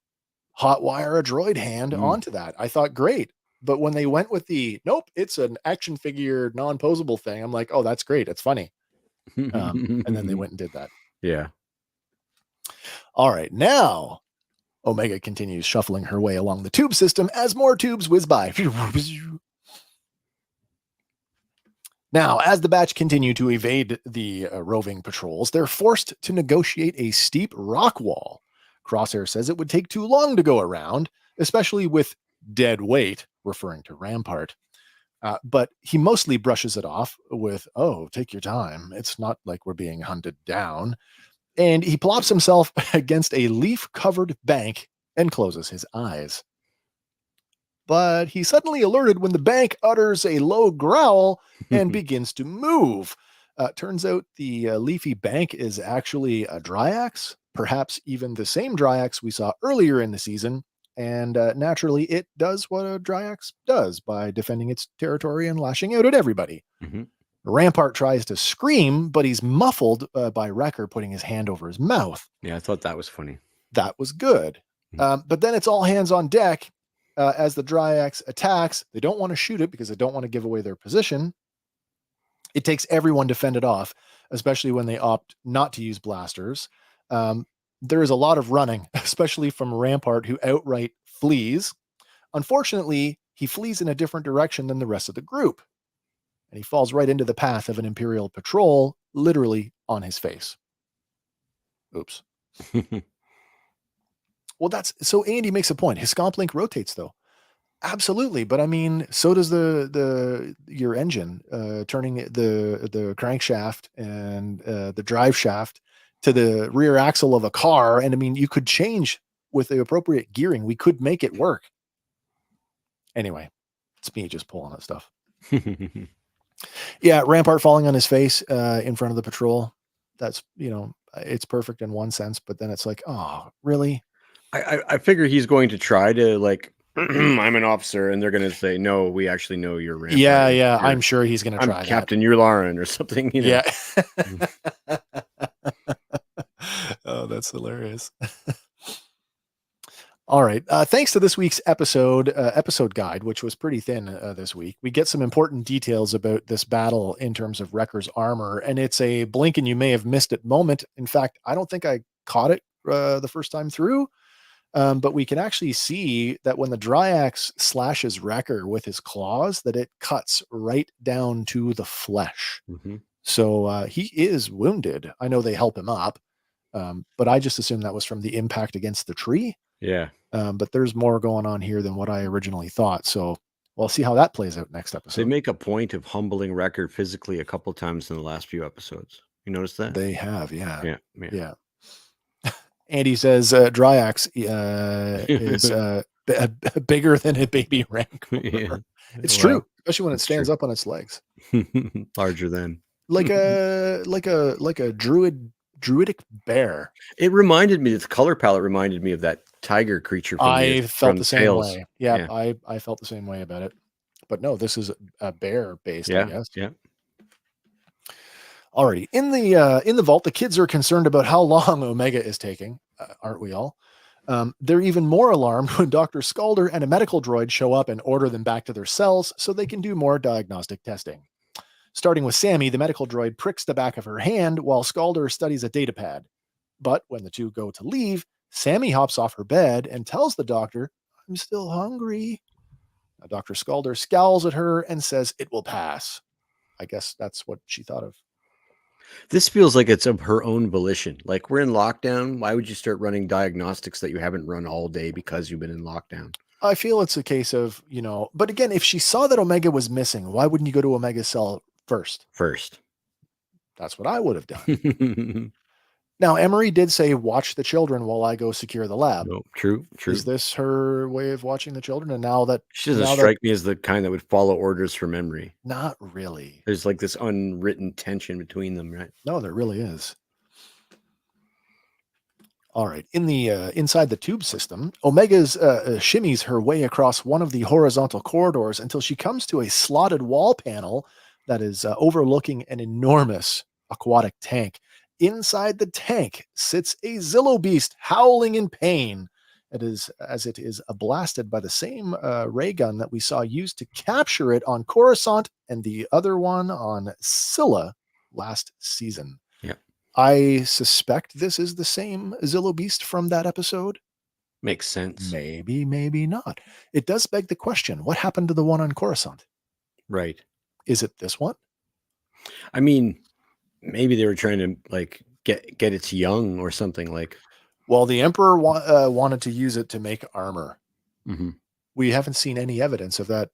hotwire a droid hand onto that? I thought great. But when they went with nope, it's an action figure non-posable thing, I'm like, oh, that's great. It's funny. And then they went and did that. Yeah. All right. Now, Omega continues shuffling her way along the tube system as more tubes whiz by. Now, as the batch continue to evade the roving patrols, they're forced to negotiate a steep rock wall. Crosshair says it would take too long to go around, especially with dead weight, referring to Rampart. But he mostly brushes it off with, oh, take your time. It's not like we're being hunted down. And he plops himself against a leaf-covered bank and closes his eyes. But he's suddenly alerted when the bank utters a low growl and begins to move. Turns out the leafy bank is actually a Dryax, perhaps even the same Dryax we saw earlier in the season. And naturally, it does what a Dryax does by defending its territory and lashing out at everybody. Mm-hmm. Rampart tries to scream, but he's muffled by Wrecker putting his hand over his mouth. Yeah, I thought that was funny. That was good. But then it's all hands on deck as the Dryax attacks. They don't want to shoot it because they don't want to give away their position. It takes everyone to fend it off, especially when they opt not to use blasters. There is a lot of running, especially from Rampart, who outright flees. Unfortunately, he flees in a different direction than the rest of the group. And he falls right into the path of an Imperial patrol, literally on his face. Oops. Well, so Andy makes a point. His scomp link rotates, though. Absolutely. But I mean, so does your engine, turning the crankshaft and the drive shaft to the rear axle of a car. And I mean, you could change with the appropriate gearing. We could make it work. Anyway, it's me just pulling that stuff. Yeah, Rampart falling on his face in front of the patrol. That's, it's perfect in one sense, but then it's like, oh, really? I figure he's going to try to I'm an officer, and they're going to say, no, we actually know you're Rampart. Yeah, I'm sure he's going to try that. Captain Yularen or something. Yeah. Oh, that's hilarious. All right. Thanks to this week's episode guide, which was pretty thin this week. We get some important details about this battle in terms of Wrecker's armor, and it's a blink and you may have missed it moment. In fact, I don't think I caught it the first time through, but we can actually see that when the Dryax slashes Wrecker with his claws, that it cuts right down to the flesh. Mm-hmm. So he is wounded. I know they help him up, but I just assumed that was from the impact against the tree. Yeah. But there's more going on here than what I originally thought. So we'll see how that plays out next episode. They make a point of humbling Wrecker physically a couple times in the last few episodes. You notice that? They have, yeah. Yeah. Andy says Dryax is bigger than a baby Rancor. Yeah. It's true, especially when it stands up on its legs. Larger than like a druidic bear. It reminded me, its color palette reminded me of that tiger creature from I felt the same way. Yeah, I felt the same way about it. But no, this is a bear based, I guess. Yeah. Alrighty. In the vault, the kids are concerned about how long Omega is taking, aren't we all? They're even more alarmed when Dr. Scalder and a medical droid show up and order them back to their cells so they can do more diagnostic testing. Starting with Sammy, the medical droid pricks the back of her hand while Scalder studies a datapad. But when the two go to leave, Sammy hops off her bed and tells the doctor, "I'm still hungry." Now, Dr. Scalder scowls at her and says it will pass. I guess that's what she thought of. This feels like it's of her own volition. Like, we're in lockdown. Why would you start running diagnostics that you haven't run all day because you've been in lockdown? I feel it's a case of, but again, if she saw that Omega was missing, why wouldn't you go to Omega's cell first? That's what I would have done. Now, Emery did say, "Watch the children while I go secure the lab." No, true. Is this her way of watching the children? And she doesn't strike me as the kind that would follow orders from Emery. Not really. There's like this unwritten tension between them, right? No, there really is. All right. In the inside the tube system, Omega's shimmies her way across one of the horizontal corridors until she comes to a slotted wall panel that is overlooking an enormous aquatic tank. Inside the tank sits a Zillo beast howling in pain. It is blasted by the same ray gun that we saw used to capture it on Coruscant and the other one on Scylla last season. Yeah. I suspect this is the same Zillo beast from that episode. Makes sense. Maybe, maybe not. It does beg the question, what happened to the one on Coruscant? Right. Is it this one? I mean, maybe they were trying to like get its young or something like. Well, the Emperor wanted to use it to make armor. Mm-hmm. We haven't seen any evidence of that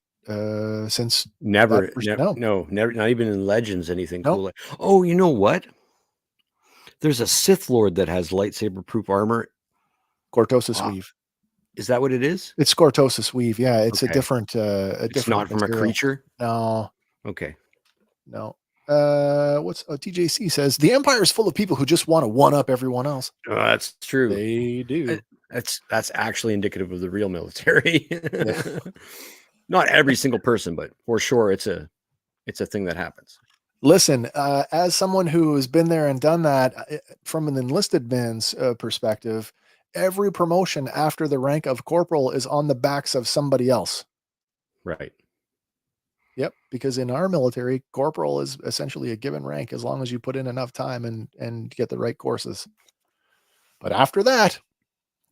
since. Never. No, never. Not even in Legends, anything Nope. cool. Like, oh, you know what? There's a Sith Lord that has lightsaber-proof armor. Cortosis weave. Is that what it is? It's Cortosis weave. Yeah, it's okay. a different. It's not from material. A creature. No. Okay. No. TJC says the Empire is full of people who just want to one up everyone else. Oh, that's true. They do. That's actually indicative of the real military. Not every single person, but for sure, it's a thing that happens. Listen, as someone who has been there and done that from an enlisted man's perspective, every promotion after the rank of corporal is on the backs of somebody else. Right. Yep, because in our military, corporal is essentially a given rank as long as you put in enough time and get the right courses. But after that,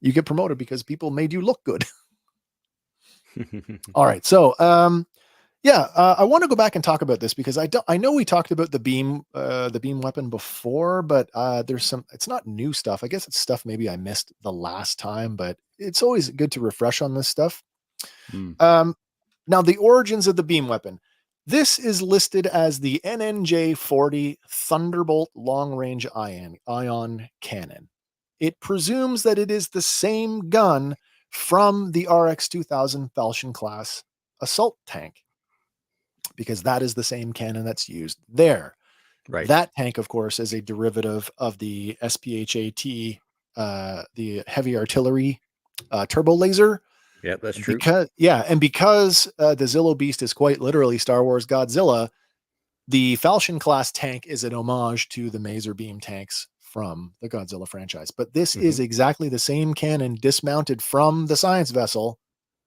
you get promoted because people made you look good. All right, so I want to go back and talk about this because I know we talked about the beam weapon before, but it's not new stuff. I guess it's stuff maybe I missed the last time, but it's always good to refresh on this stuff. Now, the origins of the beam weapon. This is listed as the NNJ-40 Thunderbolt long-range ion cannon. It presumes that it is the same gun from the RX-2000 Falchion class assault tank, because that is the same cannon that's used there. Right. That tank, of course, is a derivative of the SPHAT, the heavy artillery turbo laser. Yeah, that's true. Because the Zillo beast is quite literally Star Wars Godzilla, the Falchion class tank is an homage to the Maser beam tanks from the Godzilla franchise. But this is exactly the same cannon dismounted from the science vessel,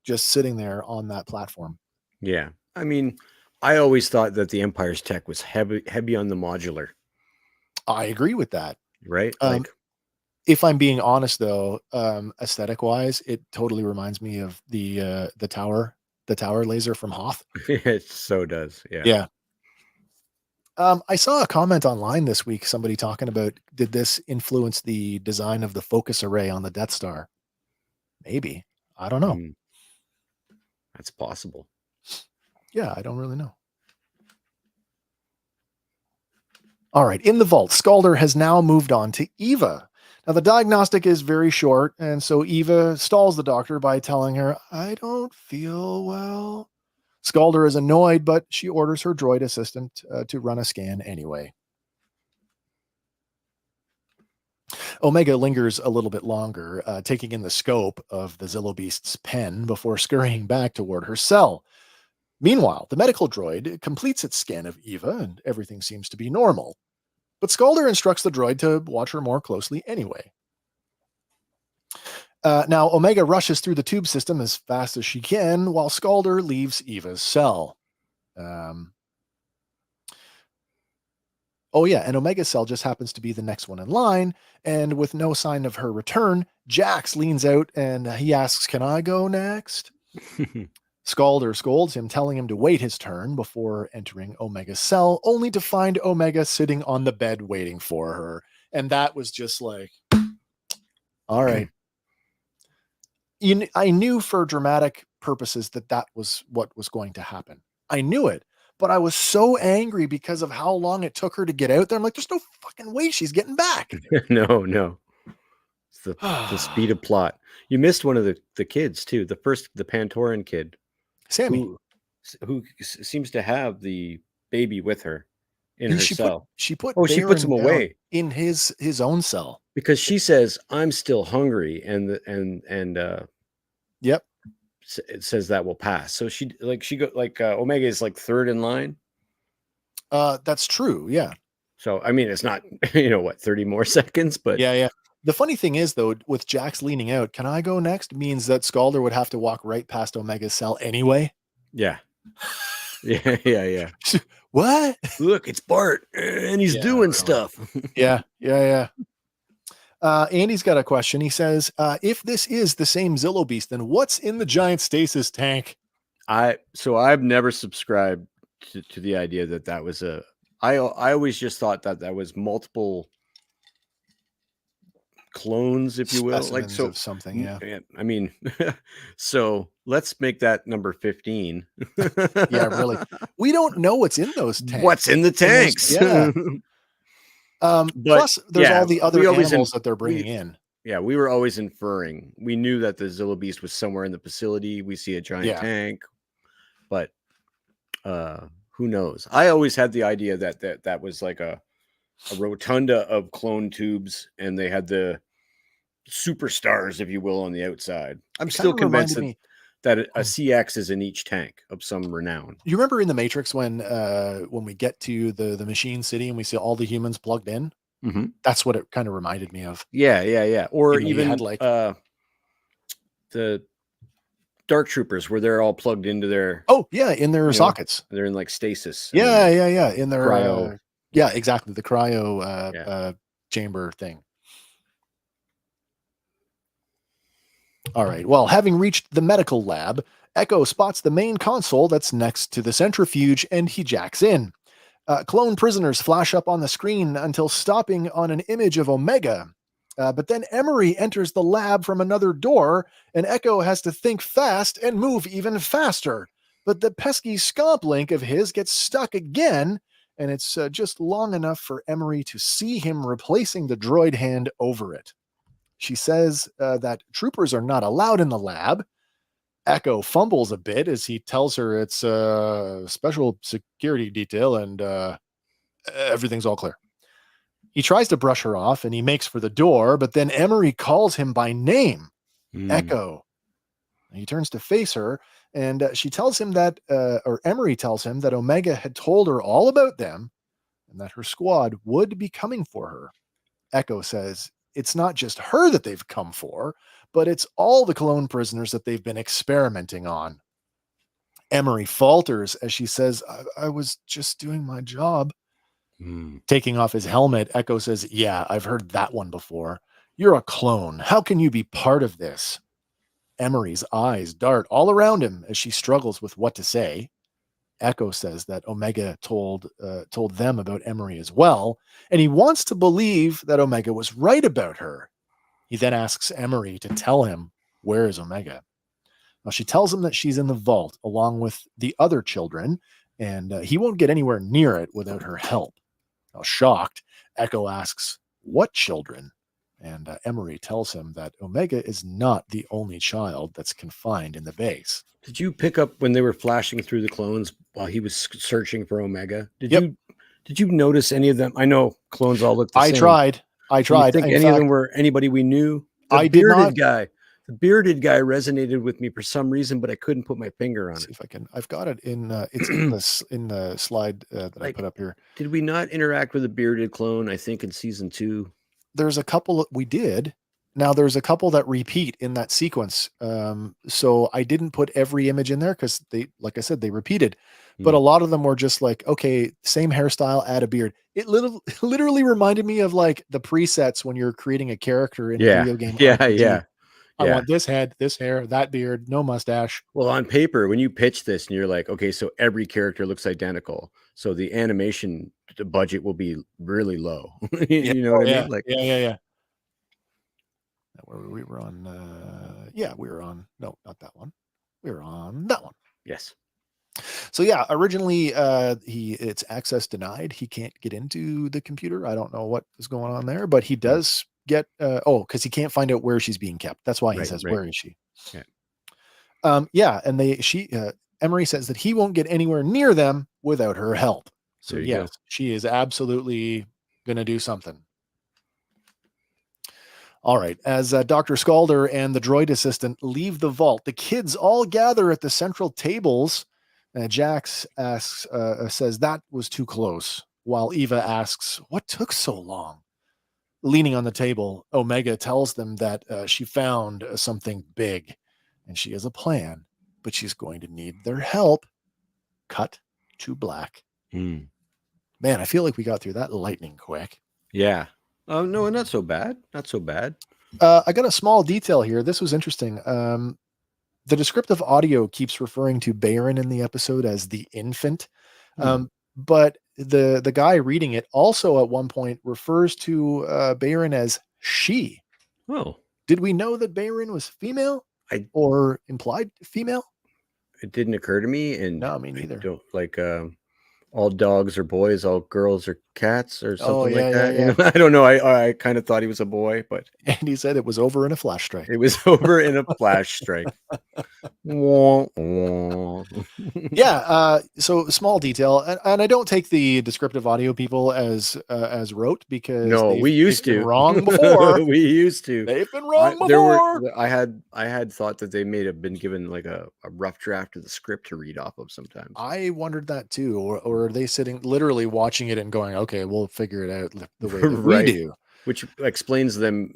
just sitting there on that platform. Yeah. I mean, I always thought that the Empire's tech was heavy on the modular. I agree with that. Right? If I'm being honest, though, aesthetic wise, it totally reminds me of the tower laser from Hoth. It so does. Yeah. Yeah. I saw a comment online this week, somebody talking about, did this influence the design of the focus array on the Death Star? Maybe. I don't know. That's possible. Yeah, I don't really know. All right. In the vault, Scalder has now moved on to Eva. Now, the diagnostic is very short, and so Eva stalls the doctor by telling her, "I don't feel well." Scalder is annoyed, but she orders her droid assistant to run a scan anyway. Omega lingers a little bit longer, taking in the scope of the Zillo Beast's pen before scurrying back toward her cell. Meanwhile, the medical droid completes its scan of Eva, and everything seems to be normal. But Scalder instructs the droid to watch her more closely anyway. Now, Omega rushes through the tube system as fast as she can, while Scalder leaves Eva's cell. Oh yeah, and Omega Cell just happens to be the next one in line, and with no sign of her return, Jax leans out and he asks, "Can I go next?" Scalder scolds him, telling him to wait his turn before entering Omega's cell, only to find Omega sitting on the bed waiting for her. And that was just like, all right. I knew for dramatic purposes that was what was going to happen. I knew it, but I was so angry because of how long it took her to get out there. I'm like, there's no fucking way she's getting back. No. It's the speed of plot. You missed one of the kids too. The Pantoran kid. Sammy. Who seems to have the baby with her in her cell. She puts him away in his own cell because she says, "I'm still hungry," and yep, it says that will pass. So Omega is like third in line. That's true. Yeah. So I mean, it's not 30 more seconds, but yeah. The funny thing is, though, with Jax leaning out, "Can I go next?" means that Scalder would have to walk right past Omega's cell anyway. Yeah. Yeah. What? Look, it's Bart, and he's doing stuff. Yeah. Andy's got a question. He says, if this is the same Zillow Beast, then what's in the giant stasis tank? I've never subscribed to the idea that was I always just thought that was multiple clones, if you will, specimens of something. Yeah. I mean, so let's make that number 15. Yeah, really. We don't know what's in those tanks. What's in the tanks? Yeah. Plus, there's all the other animals that they're bringing in. Yeah, we were always inferring. We knew that the Zillow Beast was somewhere in the facility. We see a giant tank, but who knows? I always had the idea that was like a rotunda of clone tubes, and they had the superstars, if you will, on the outside. I'm still convinced that a CX is in each tank of some renown. You remember in the Matrix when we get to the machine city and we see all the humans plugged in? Mm-hmm. That's what it kind of reminded me of. Yeah. Or even had the Dark Troopers, where they're all plugged into their in their sockets. They're in like stasis. Yeah. In their cryo. Yeah, exactly. The cryo chamber thing. All right. Well, having reached the medical lab, Echo spots the main console that's next to the centrifuge, and he jacks in. Clone prisoners flash up on the screen until stopping on an image of Omega. But then Emery enters the lab from another door, and Echo has to think fast and move even faster. But the pesky scomp link of his gets stuck again, and it's just long enough for Emery to see him replacing the droid hand over it. She says that troopers are not allowed in the lab. Echo fumbles a bit as he tells her it's a special security detail and everything's all clear. He tries to brush her off and he makes for the door, but then Emery calls him by name, Echo. He turns to face her, and she tells him that, or Emery tells him that Omega had told her all about them and that her squad would be coming for her. Echo says it's not just her that they've come for, but it's all the clone prisoners that they've been experimenting on. Emery falters as she says, I was just doing my job. Taking off his helmet, Echo says, yeah, I've heard that one before. You're a clone. How can you be part of this? Emery's eyes dart all around him as she struggles with what to say. Echo says that Omega told them about Emery as well, and he wants to believe that Omega was right about her. He then asks Emery to tell him where is Omega. Now, she tells him that she's in the vault along with the other children, and he won't get anywhere near it without her help. Now, shocked, Echo asks, what children? And Emery tells him that Omega is not the only child that's confined in the base. Did you pick up when they were flashing through the clones while he was searching for Omega? Did you notice any of them? I know clones all look the same. I tried. Do you think any of them were anybody we knew? I did not. The bearded guy resonated with me for some reason, but I couldn't put my finger on it. See if I can. I've got it in. It's in the slide that I put up here. Did we not interact with a bearded clone? I think in season 2. There's a couple we did. Now there's a couple that repeat in that sequence. So I didn't put every image in there because they, like I said, they repeated, but a lot of them were just like, okay, same hairstyle, add a beard. It literally reminded me of like the presets when you're creating a character in a video game RPG. I want this head, this hair, that beard, no mustache. Well, on paper, when you pitch this and you're like, okay, so every character looks identical, so the animation budget will be really low. You know what I mean? Like, yeah. Where we were on, we were on. No, not that one. We were on that one. Yes. So yeah, originally it's access denied. He can't get into the computer. I don't know what is going on there, but he does get because he can't find out where she's being kept. That's why he says, "Where is she?" And Emery says that he won't get anywhere near them without her help. So yes, she is absolutely going to do something. All right. As Dr. Scalder and the droid assistant leave the vault, the kids all gather at the central tables. Jax says that was too close, while Eva asks, what took so long? Leaning on the table, Omega tells them that she found something big, and she has a plan, but she's going to need their help. Cut to black. Man, I feel like we got through that lightning quick. Yeah. No, not so bad. Not so bad. I got a small detail here. This was interesting. The descriptive audio keeps referring to Baron in the episode as the infant. But the guy reading it also at one point refers to Baron as she. Oh. Did we know that Baron was female or implied female? It didn't occur to me. And no, me neither. Don't like all dogs are boys, all girls are cats, or something like that. Yeah. You know, I don't know. I kind of thought he was a boy, but and he said it was over in a flash strike. It was over in a flash strike. Yeah. So small detail, and I don't take the descriptive audio people as rote because we used to wrong before. We used to. They've been wrong before. I had thought that they may have been given like a rough draft of the script to read off of sometimes. I wondered that too, or are they sitting literally watching it and going, "Okay, we'll figure it out the way that we do," which explains them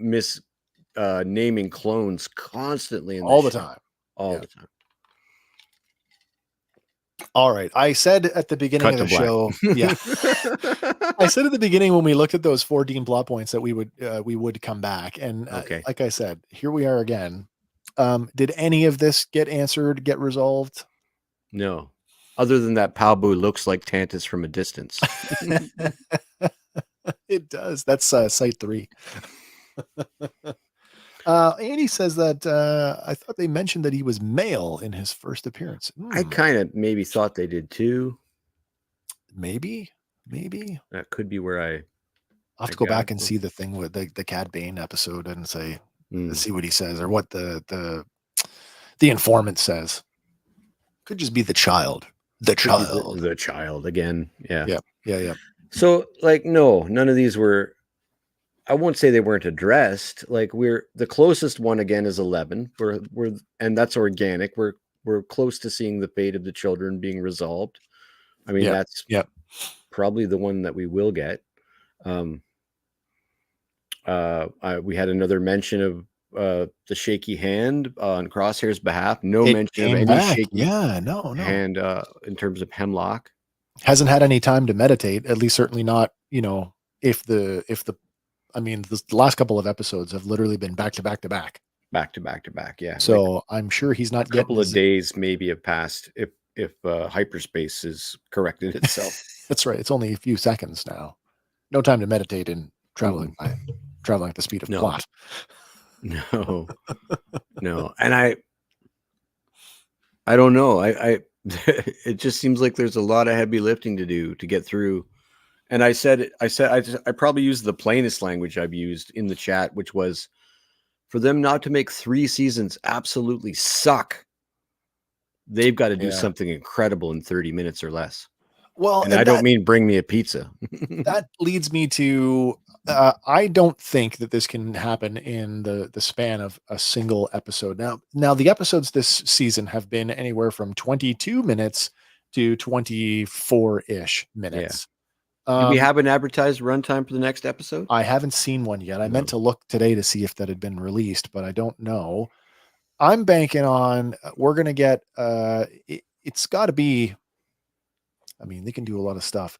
naming clones constantly all the time. All right. I said at the beginning of the show, I said at the beginning when we looked at those 14 plot points that we would come back, and like I said, here we are again. Did any of this get answered, get resolved? No, other than that Palbu looks like Tantus from a distance. It does. That's site 3. Andy says that I thought they mentioned that he was male in his first appearance. I kind of maybe thought they did too. Maybe that could be where I'll have to go back and see the thing with the Cad Bane episode and see what he says or what the informant says. Could just be the child. The child again. Yeah. So like, no, none of these were. I won't say they weren't addressed. Like the closest one again is 11. And that's organic. We're close to seeing the fate of the children being resolved. I mean, that's probably the one that we will get. We had another mention of the shaky hand on Crosshair's behalf. No mention of any shaky hand in terms of Hemlock. Hasn't had any time to meditate, at least certainly not, if the last couple of episodes have literally been back to back to back. Yeah. So I'm sure he's not getting a couple of days maybe have passed if hyperspace is corrected itself. That's right. It's only a few seconds now. No time to meditate in traveling at the speed of plot. No. And I don't know. I it just seems like there's a lot of heavy lifting to do to get through. And I probably used the plainest language I've used in the chat, which was for them not to make 3 seasons absolutely suck. They've got to do something incredible in 30 minutes or less. Well, and I don't mean bring me a pizza. That leads me to, I don't think that this can happen in the span of a single episode. Now the episodes this season have been anywhere from 22 minutes to 24-ish minutes. Do we have an advertised runtime for the next episode? I haven't seen one yet. I meant to look today to see if that had been released, but I don't know. I'm banking on we're going to get, it's got to be, I mean, they can do a lot of stuff.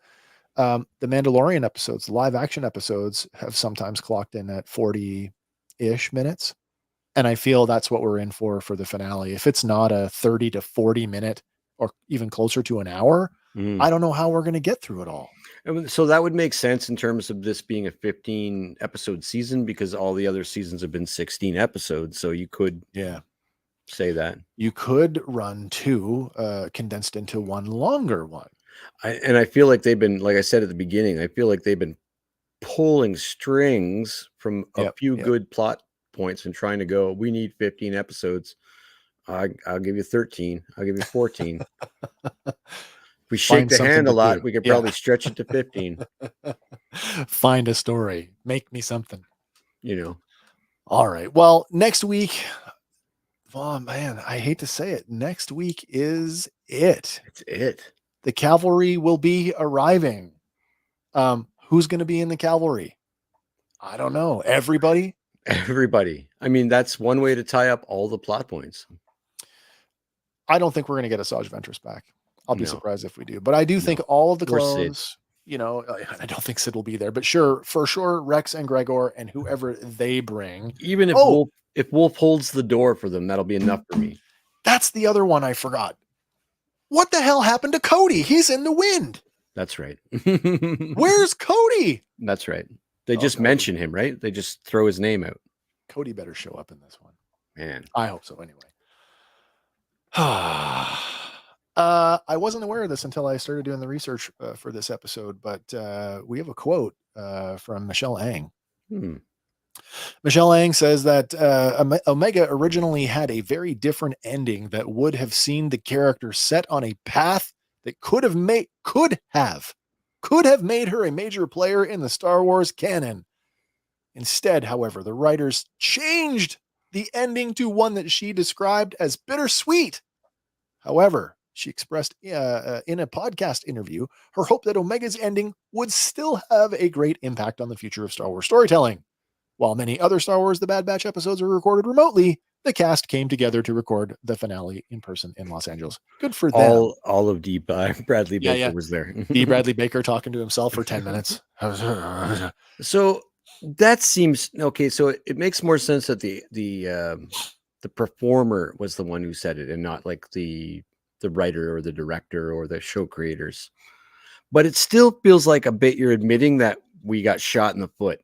The Mandalorian episodes, live action episodes have sometimes clocked in at 40-ish minutes. And I feel that's what we're in for the finale. If it's not a 30 to 40 minute or even closer to an hour, I don't know how we're going to get through it all. So that would make sense in terms of this being a 15 episode season, because all the other seasons have been 16 episodes. So you could say that. You could run 2 condensed into one longer one. I feel like they've been, like I said at the beginning, I feel like they've been pulling strings from a few good plot points and trying to go, we need 15 episodes. I'll give you 13. I'll give you 14. If we shake the hand a lot, we could probably stretch it to 15. Find a story. Make me something. All right. Well, next week, oh man, I hate to say it. Next week is it. It's it. The cavalry will be arriving. Who's going to be in the cavalry? I don't know. Everybody. I mean, that's one way to tie up all the plot points. I don't think we're going to get Asajj Ventress back. I'll be surprised if we do, but I do think all of the clones, I don't think Sid will be there, but for sure, Rex and Gregor and whoever they bring. Even if Wolf holds the door for them, that'll be enough for me. That's the other one I forgot. What the hell happened to Cody? He's in the wind. That's right. Where's Cody? That's right. They just mention him, right? They just throw his name out. Cody better show up in this one. Man. I hope so anyway. I wasn't aware of this until I started doing the research for this episode, but we have a quote from Michelle Ang. Michelle Ang says that Omega originally had a very different ending that would have seen the character set on a path that could have made her a major player in the Star Wars canon. Instead, however, the writers changed the ending to one that she described as bittersweet. However, she expressed in a podcast interview her hope that Omega's ending would still have a great impact on the future of Star Wars storytelling. While many other Star Wars The Bad Batch episodes are recorded remotely, the cast came together to record the finale in person in Los Angeles. Good for them. All of D. Bradley Baker was there. D. Bradley Baker talking to himself for 10 minutes. So that seems okay. So it makes more sense that the performer was the one who said it and not like the writer or the director or the show creators. But it still feels like a bit you're admitting that we got shot in the foot.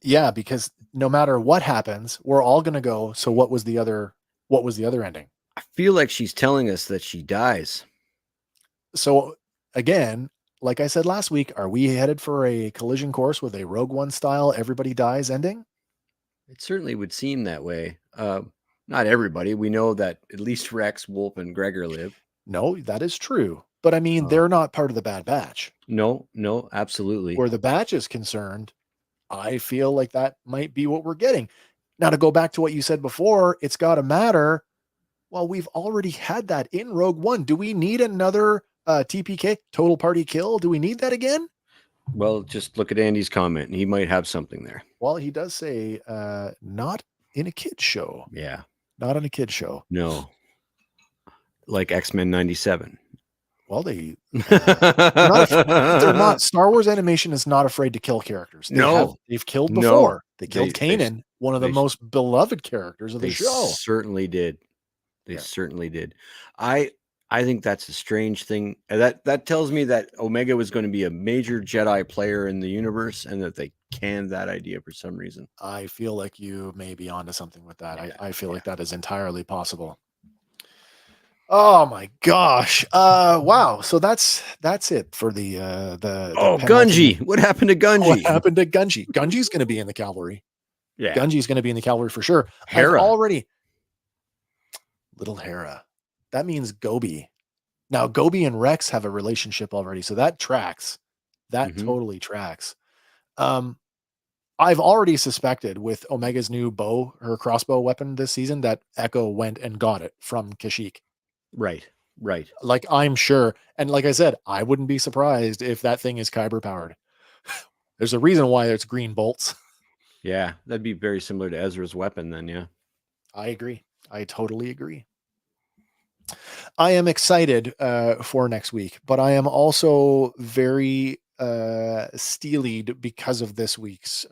Yeah, because no matter what happens, we're all going to go, so what was the other ending? I feel like she's telling us that she dies. So again, like I said last week, are we headed for a collision course with a Rogue One style everybody dies ending? It certainly would seem that way. Not everybody. We know that at least Rex, Wolf, and Gregor live. No, that is true. But I mean, they're not part of the Bad Batch. No, absolutely. Where the Batch is concerned, I feel like that might be what we're getting. Now, to go back to what you said before, it's got to matter. Well, we've already had that in Rogue One. Do we need another TPK, total party kill? Do we need that again? Well, just look at Andy's comment. He might have something there. Well, he does say not in a kid's show. Yeah. Not in a kid's show. No. Like X-Men 97. Well, they're not. Star Wars animation is not afraid to kill characters. They've killed before. No, they killed Kanan, one of the most beloved characters of the show. Certainly did. They certainly did. I think that's a strange thing. That tells me that Omega was going to be a major Jedi player in the universe, and that they canned that idea for some reason. I feel like you may be onto something with that. I feel like that is entirely possible. Oh my gosh. Wow. So that's it for the Gunji. What happened to Gunji? What happened to Gunji? Gunji's going to be in the cavalry. Yeah. Gunji's going to be in the cavalry for sure. Hera. Little Hera. That means Gobi. Now Gobi and Rex have a relationship already. So that tracks. That totally tracks. I've already suspected with Omega's new bow, her crossbow weapon this season, that Echo went and got it from Kashyyyk. Right. Right. Like, I'm sure. And like I said, I wouldn't be surprised if that thing is kyber powered. There's a reason why it's green bolts. Yeah, that'd be very similar to Ezra's weapon then, yeah. I agree. I totally agree. I am excited for next week, but I am also very steelied because of this week's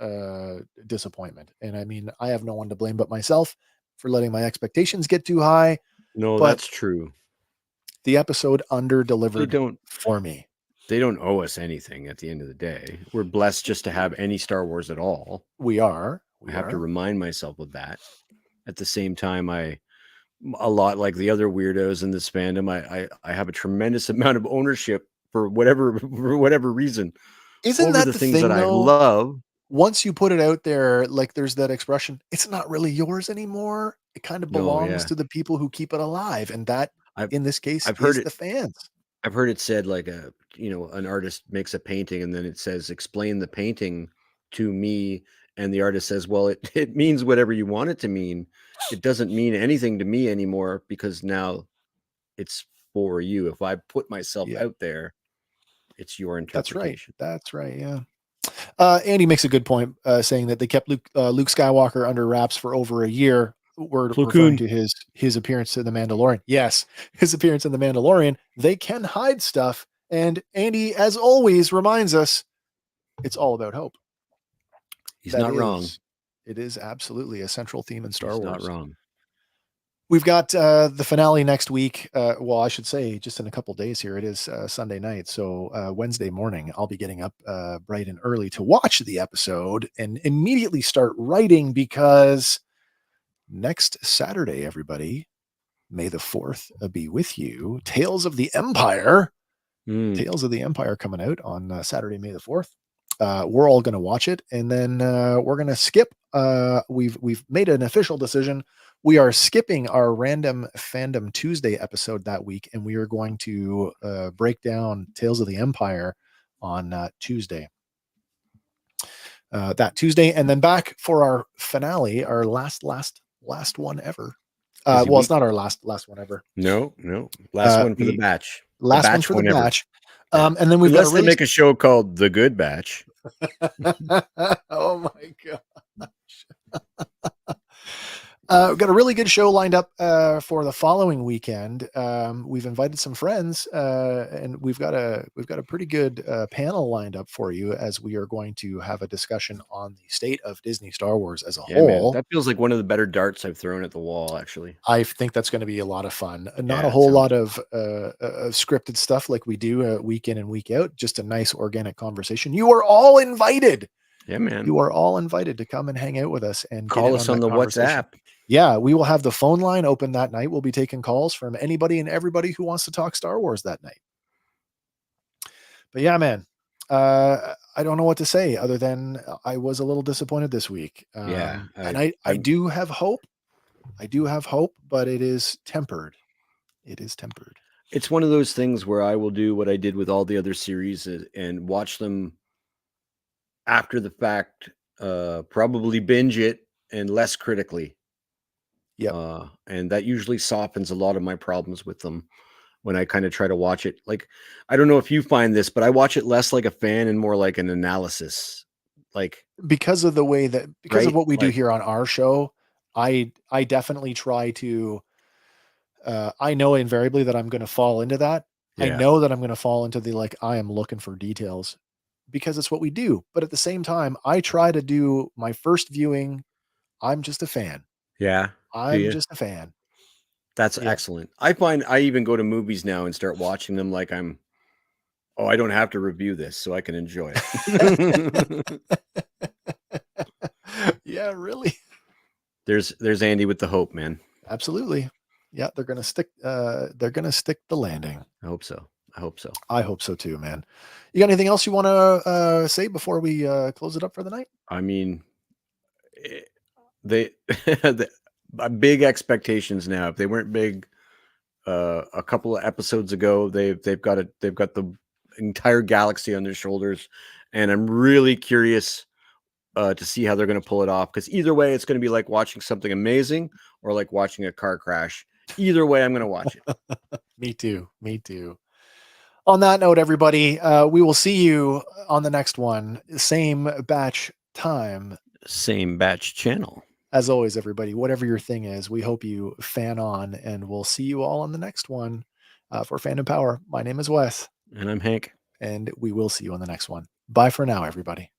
disappointment. And I mean, I have no one to blame but myself for letting my expectations get too high. No, But that's true. the episode under-delivered for me. They don't owe us anything at the end of the day. We're blessed just to have any Star Wars at all. We are. I have to remind myself of that. At the same time, a lot like the other weirdos in this fandom, I have a tremendous amount of ownership for whatever reason. Isn't that the things thing, that I though? love? Once you put it out there, like there's that expression, it's not really yours anymore. It kind of belongs to the people who keep it alive. And that, in this case, I've heard is the fans. I've heard it said like an artist makes a painting and then it says, explain the painting to me. And the artist says, well, it means whatever you want it to mean. It doesn't mean anything to me anymore because now it's for you. If I put myself out there, it's your interpretation. That's right. Yeah. Andy makes a good point, saying that they kept Luke Skywalker under wraps for over a year. We're referring to his appearance in The Mandalorian. Yes, his appearance in The Mandalorian. They can hide stuff. And Andy, as always, reminds us it's all about hope. He's not wrong. It is absolutely a central theme in Star Wars. Not wrong. We've got the finale next week. Well, I should say just in a couple days here. It is Sunday night. So Wednesday morning, I'll be getting up bright and early to watch the episode and immediately start writing because next Saturday, everybody, May the 4th be with you. Tales of the Empire. Tales of the Empire coming out on Saturday, May the 4th. We're all going to watch it, and then we're going to skip. We've made an official decision. We are skipping our Random Fandom Tuesday episode that week, and we are going to break down Tales of the Empire on Tuesday. That Tuesday, and then back for our finale, our last one ever. Well, it's not our last one ever. No, last one for the batch. Last one for the batch. And then we've got to make a show called The Good Batch. Oh my gosh. We've got a really good show lined up for the following weekend. We've invited some friends, and we've got a pretty good panel lined up for you as we are going to have a discussion on the state of Disney Star Wars as a whole. Man, that feels like one of the better darts I've thrown at the wall, actually. I think that's going to be a lot of fun. Not a whole lot of scripted stuff like we do week in and week out. Just a nice organic conversation. You are all invited. Yeah, man. You are all invited to come and hang out with us and call us on the WhatsApp. Yeah, we will have the phone line open that night. We'll be taking calls from anybody and everybody who wants to talk Star Wars that night. But yeah, man, I don't know what to say other than I was a little disappointed this week. And I do have hope. I do have hope, but it is tempered. It is tempered. It's one of those things where I will do what I did with all the other series and watch them after the fact, probably binge it and less critically. Yeah. And that usually softens a lot of my problems with them when I kind of try to watch it. Like, I don't know if you find this, but I watch it less like a fan and more like an analysis. Like, because of the way that, because of what we do here on our show, I definitely try to, I know invariably that I'm going to fall into that. Yeah. I know that I'm going to fall into the, like, I am looking for details because it's what we do. But at the same time, I try to do my first viewing. I'm just a fan. Yeah. I'm just a fan. That's excellent. I find I even go to movies now and start watching them like I don't have to review this, so I can enjoy it. Yeah, really. There's Andy with the hope, man. Absolutely. Yeah, they're gonna stick the landing. I hope so. I hope so too, man. You got anything else you want to say before we close it up for the night? I mean, they big expectations now. If they weren't big a couple of episodes ago, they've got the entire galaxy on their shoulders, and I'm really curious to see how they're going to pull it off, because either way it's going to be like watching something amazing or like watching a car crash. Either way I'm going to watch it. Me too. Me too. On that note, everybody, we will see you on the next one. Same batch time. Same batch channel. As always, everybody, whatever your thing is, we hope you fan on, and we'll see you all on the next one. For Fandom Power, my name is Wes. And I'm Hank. And we will see you on the next one. Bye for now, everybody.